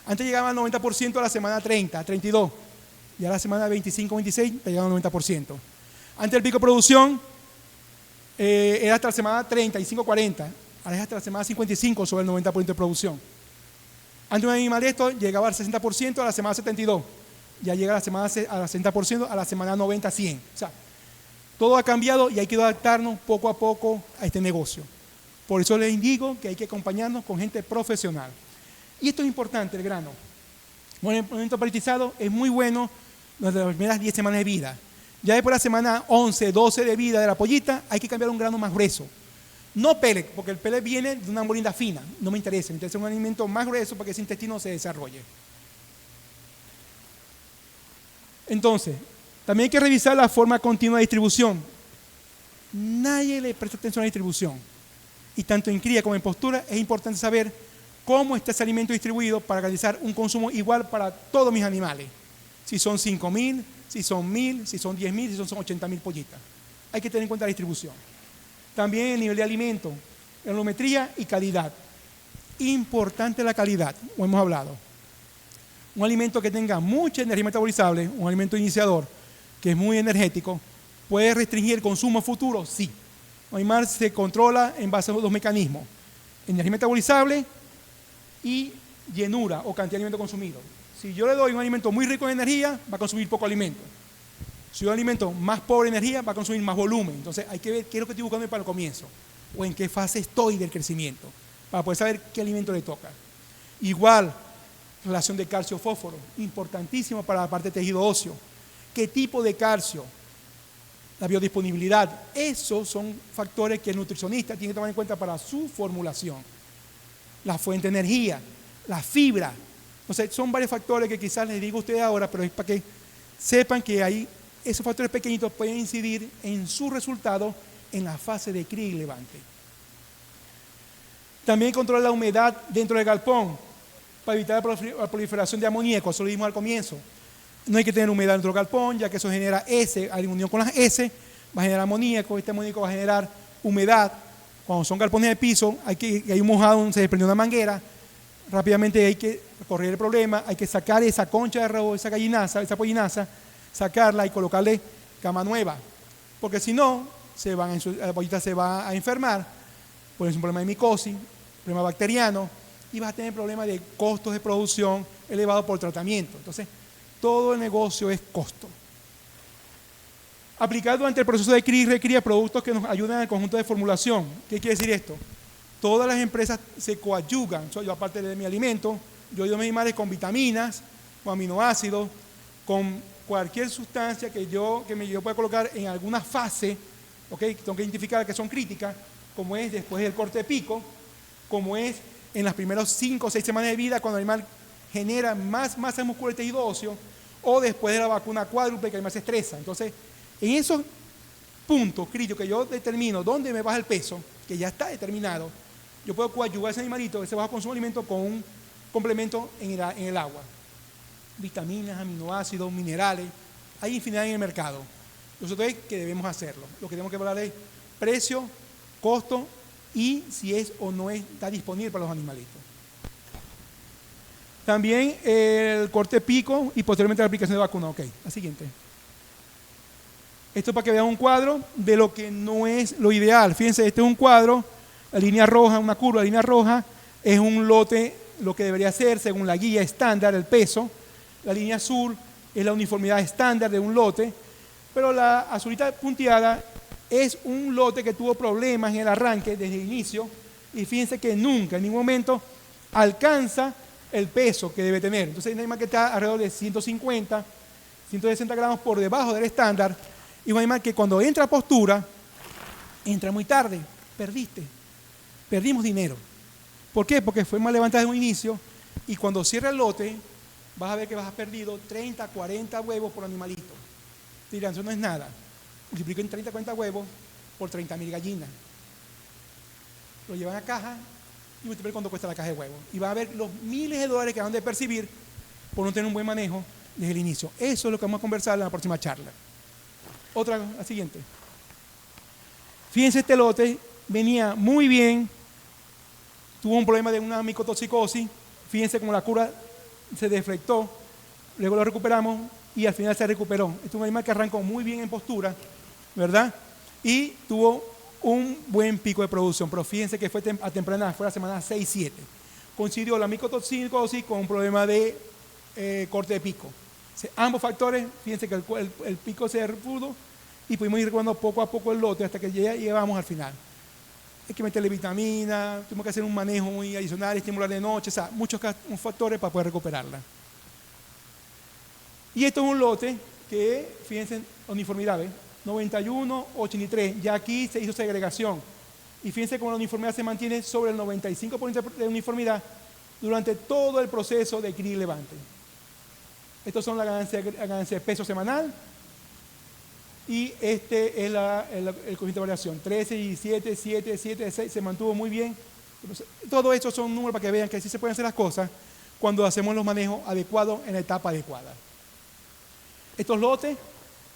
Speaker 1: Antes llegaba al 90% a la semana 30, 32. Y a la semana 25, 26 te llegaba al 90%. Antes el pico de producción era hasta la semana 35, 40. Ahora es hasta la semana 55 sobre el 90% de producción. Antes un animal de esto llegaba al 60% a la semana 72. Ya llega a la 60% a la semana 90, 100. O sea, todo ha cambiado y hay que adaptarnos poco a poco a este negocio. Por eso les indico que hay que acompañarnos con gente profesional. Y esto es importante, el grano. Bueno, el alimento pelletizado es muy bueno durante las primeras 10 semanas de vida. Ya después de la semana 11, 12 de vida de la pollita, hay que cambiar a un grano más grueso. No pellet, porque el pellet viene de una molienda fina. No me interesa. Me interesa un alimento más grueso para que ese intestino se desarrolle. Entonces, también hay que revisar la forma continua de distribución. Nadie le presta atención a la distribución. Y tanto en cría como en postura es importante saber cómo está ese alimento distribuido para garantizar un consumo igual para todos mis animales. Si son 5.000, si son 1.000, si son 10.000, si son 80.000 pollitas. Hay que tener en cuenta la distribución. También el nivel de alimento, granulometría y calidad. Importante la calidad, como hemos hablado. Un alimento que tenga mucha energía metabolizable, un alimento iniciador, que es muy energético, ¿puede restringir el consumo futuro? Sí. El animal se controla en base a 2 mecanismos: energía metabolizable y llenura o cantidad de alimento consumido. Si yo le doy un alimento muy rico en energía, va a consumir poco alimento. Si doy un alimento más pobre en energía, va a consumir más volumen. Entonces hay que ver qué es lo que estoy buscando para el comienzo. o en qué fase estoy del crecimiento, para poder saber qué alimento le toca. Igual, relación de calcio-fósforo, importantísimo para la parte de tejido óseo. ¿Qué tipo de calcio? La biodisponibilidad. Esos son factores que el nutricionista tiene que tomar en cuenta para su formulación. La fuente de energía, la fibra. Entonces, son varios factores que quizás les digo a ustedes ahora, pero es para que sepan que ahí esos factores pequeñitos pueden incidir en su resultado en la fase de cría y levante. También controla la humedad dentro del galpón para evitar la proliferación de amoníaco. Eso lo vimos al comienzo. No hay que tener humedad dentro del galpón, ya que eso genera S, en unión con las S, va a generar amoníaco. Este amoníaco va a generar humedad. Cuando son galpones de piso, hay un mojado, se desprendió una manguera, rápidamente hay que correr el problema, hay que sacar esa concha de arroz, esa gallinaza, esa pollinaza, sacarla y colocarle cama nueva. Porque si no, la pollita se va a enfermar, puede ser un problema de micosis, problema bacteriano, y vas a tener problemas de costos de producción elevados por tratamiento. Entonces, todo el negocio es costo. Aplicar durante el proceso de cría y recría productos que nos ayudan al conjunto de formulación. ¿Qué quiere decir esto? Todas las empresas se coadyugan. Yo, aparte de mi alimento, yo ayudo a mis animales con vitaminas, con aminoácidos, con cualquier sustancia que yo pueda colocar en alguna fase, ¿okay? Tengo que identificar que son críticas, como es después del corte de pico, como es en las primeras 5 o 6 semanas de vida, cuando el animal genera más masa muscular y tejido óseo, o después de la vacuna cuádruple, que el animal se estresa. Entonces, en esos puntos críticos que yo determino dónde me baja el peso, que ya está determinado, yo puedo coadyuvar a ese animalito, ese bajo consumo de alimento, con un complemento en el agua. Vitaminas, aminoácidos, minerales, hay infinidad en el mercado. Nosotros es que debemos hacerlo. Lo que tenemos que hablar es precio, costo y si es o no está disponible para los animalitos. También el corte pico y posteriormente la aplicación de vacuna. Ok, la siguiente. Esto es para que vean un cuadro de lo que no es lo ideal. Fíjense, este es un cuadro, la línea roja, una curva, la línea roja es un lote, lo que debería ser según la guía estándar, el peso. La línea azul es la uniformidad estándar de un lote, pero la azulita punteada es un lote que tuvo problemas en el arranque desde el inicio y fíjense que nunca, en ningún momento, alcanza el peso que debe tener. Entonces hay un animal que está alrededor de 150, 160 gramos por debajo del estándar y un animal que cuando entra a postura, entra muy tarde, perdimos dinero. ¿Por qué? Porque fue mal levantado desde un inicio y cuando cierra el lote, vas a ver que vas a perdido 30, 40 huevos por animalito. Dirán, eso no es nada. Multipliquen 30, 40 huevos por 30.000 gallinas. Lo llevan a caja y multiplican cuánto cuesta la caja de huevos. Y van a ver los miles de dólares que van a percibir por no tener un buen manejo desde el inicio. Eso es lo que vamos a conversar en la próxima charla. La siguiente. Fíjense, este lote venía muy bien, tuvo un problema de una micotoxicosis. Fíjense cómo la curva se deflectó, luego lo recuperamos y al final se recuperó. Este es un animal que arrancó muy bien en postura, ¿verdad? Y tuvo un buen pico de producción, pero fíjense que fue a temprana, fue la semana 6-7. Coincidió la micotoxicosis con un problema de corte de pico. Ambos factores, fíjense que el pico se pudo y pudimos ir recuperando poco a poco el lote hasta que ya llegamos al final. Hay que meterle vitamina, tuvimos que hacer un manejo muy adicional, estimular de noche, o sea, muchos factores para poder recuperarla. Y esto es un lote que, fíjense, uniformidad, ¿ves? 91, 83, ya aquí se hizo segregación. Y fíjense cómo la uniformidad se mantiene sobre el 95% de uniformidad durante todo el proceso de cría y levante. Estos son la ganancia de peso semanal. Y este es el coeficiente de variación, 13, 17, 7, 7, 6, se mantuvo muy bien. Todo esto son números para que vean que así se pueden hacer las cosas cuando hacemos los manejos adecuados en la etapa adecuada. Estos lotes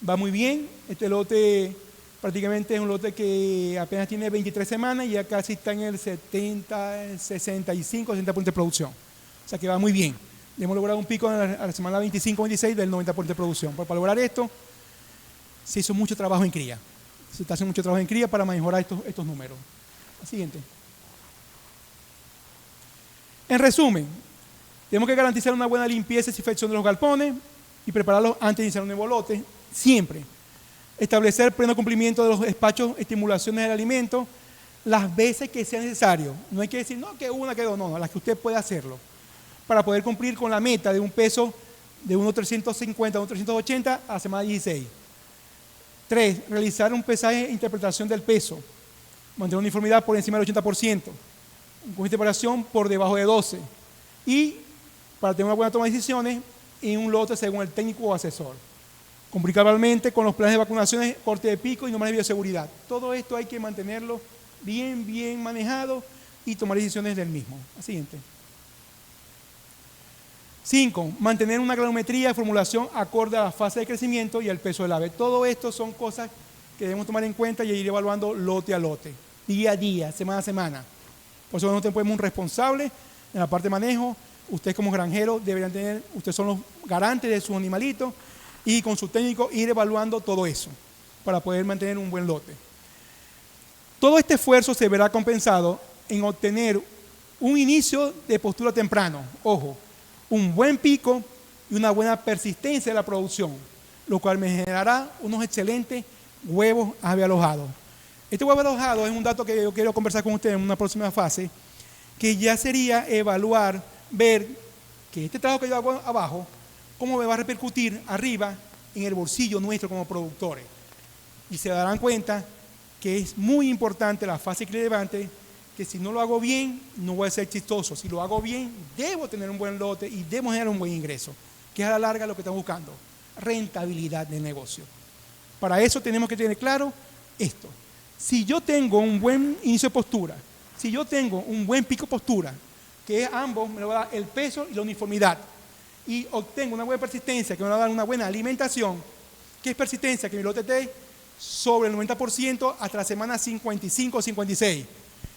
Speaker 1: van muy bien. Este lote prácticamente es un lote que apenas tiene 23 semanas y ya casi está en el 70, 65, 60 puntos de producción. O sea que va muy bien. Hemos logrado un pico a la semana 25-26 del 90 puntos de producción. Pero para lograr esto, se hizo mucho trabajo en cría. Se está haciendo mucho trabajo en cría para mejorar estos números. La siguiente. En resumen, tenemos que garantizar una buena limpieza y desinfección de los galpones y prepararlos antes de iniciar un nuevo lote, siempre. Establecer pleno cumplimiento de los despachos, estimulaciones del alimento, las veces que sea necesario. No hay que decir, no, que una, que dos, no, las que usted pueda hacerlo. Para poder cumplir con la meta de un peso de 1.350 a 1.380 a la semana 16. 3. Realizar un pesaje e interpretación del peso. Mantener una uniformidad por encima del 80%. Un coeficiente de variación por debajo de 12. Y para tener una buena toma de decisiones en un lote según el técnico o asesor. Cumplir cabalmente con los planes de vacunaciones, corte de pico y normas de bioseguridad. Todo esto hay que mantenerlo bien manejado y tomar decisiones del mismo. La siguiente. 5. Mantener una granulometría de formulación acorde a la fase de crecimiento y al peso del ave. Todo esto son cosas que debemos tomar en cuenta y ir evaluando lote a lote, día a día, semana a semana. Por eso nosotros tenemos un responsable en la parte de manejo. Ustedes como granjeros deberían tener, ustedes son los garantes de sus animalitos y con su técnico ir evaluando todo eso para poder mantener un buen lote. Todo este esfuerzo se verá compensado en obtener un inicio de postura temprano, ojo, un buen pico y una buena persistencia de la producción, lo cual me generará unos excelentes huevos ave alojados. Este huevo alojado es un dato que yo quiero conversar con ustedes en una próxima fase, que ya sería evaluar, ver que este trabajo que yo hago abajo, cómo me va a repercutir arriba en el bolsillo nuestro como productores. Y se darán cuenta que es muy importante la fase que levante, que si no lo hago bien, no voy a ser exitoso. Si lo hago bien, debo tener un buen lote y debo generar un buen ingreso, que es a la larga lo que estamos buscando, rentabilidad de negocio. Para eso tenemos que tener claro esto. Si yo tengo un buen inicio de postura, si yo tengo un buen pico de postura, que es ambos, me lo va a dar el peso y la uniformidad, y obtengo una buena persistencia, que me va a dar una buena alimentación, ¿qué es persistencia? Que mi lote esté sobre el 90% hasta la semana 55 o 56,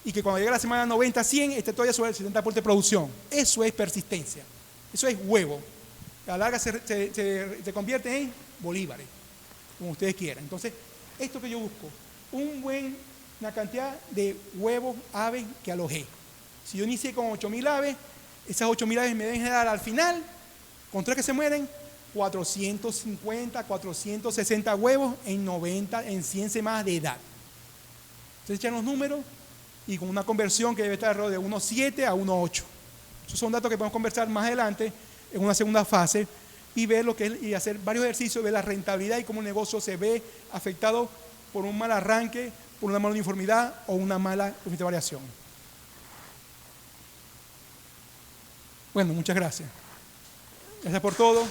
Speaker 1: y que cuando llegue a la semana 90, 100, esté todavía sobre el 70% de producción. Eso es persistencia, eso es huevo. A la larga se convierte en bolívares, como ustedes quieran. Entonces, esto que yo busco, una cantidad de huevos, aves que alojé. Si yo inicié con 8.000 aves, esas 8.000 aves me deben generar al final, con 3 que se mueren, 450, 460 huevos en 100 semanas de edad. Entonces echan los números y con una conversión que debe estar alrededor de 1.7 a 1.8. Esos son datos que podemos conversar más adelante en una segunda fase y ver lo que es, y hacer varios ejercicios, ver la rentabilidad y cómo el negocio se ve afectado por un mal arranque, por una mala uniformidad o una mala variación. Bueno, muchas gracias. Gracias por todo.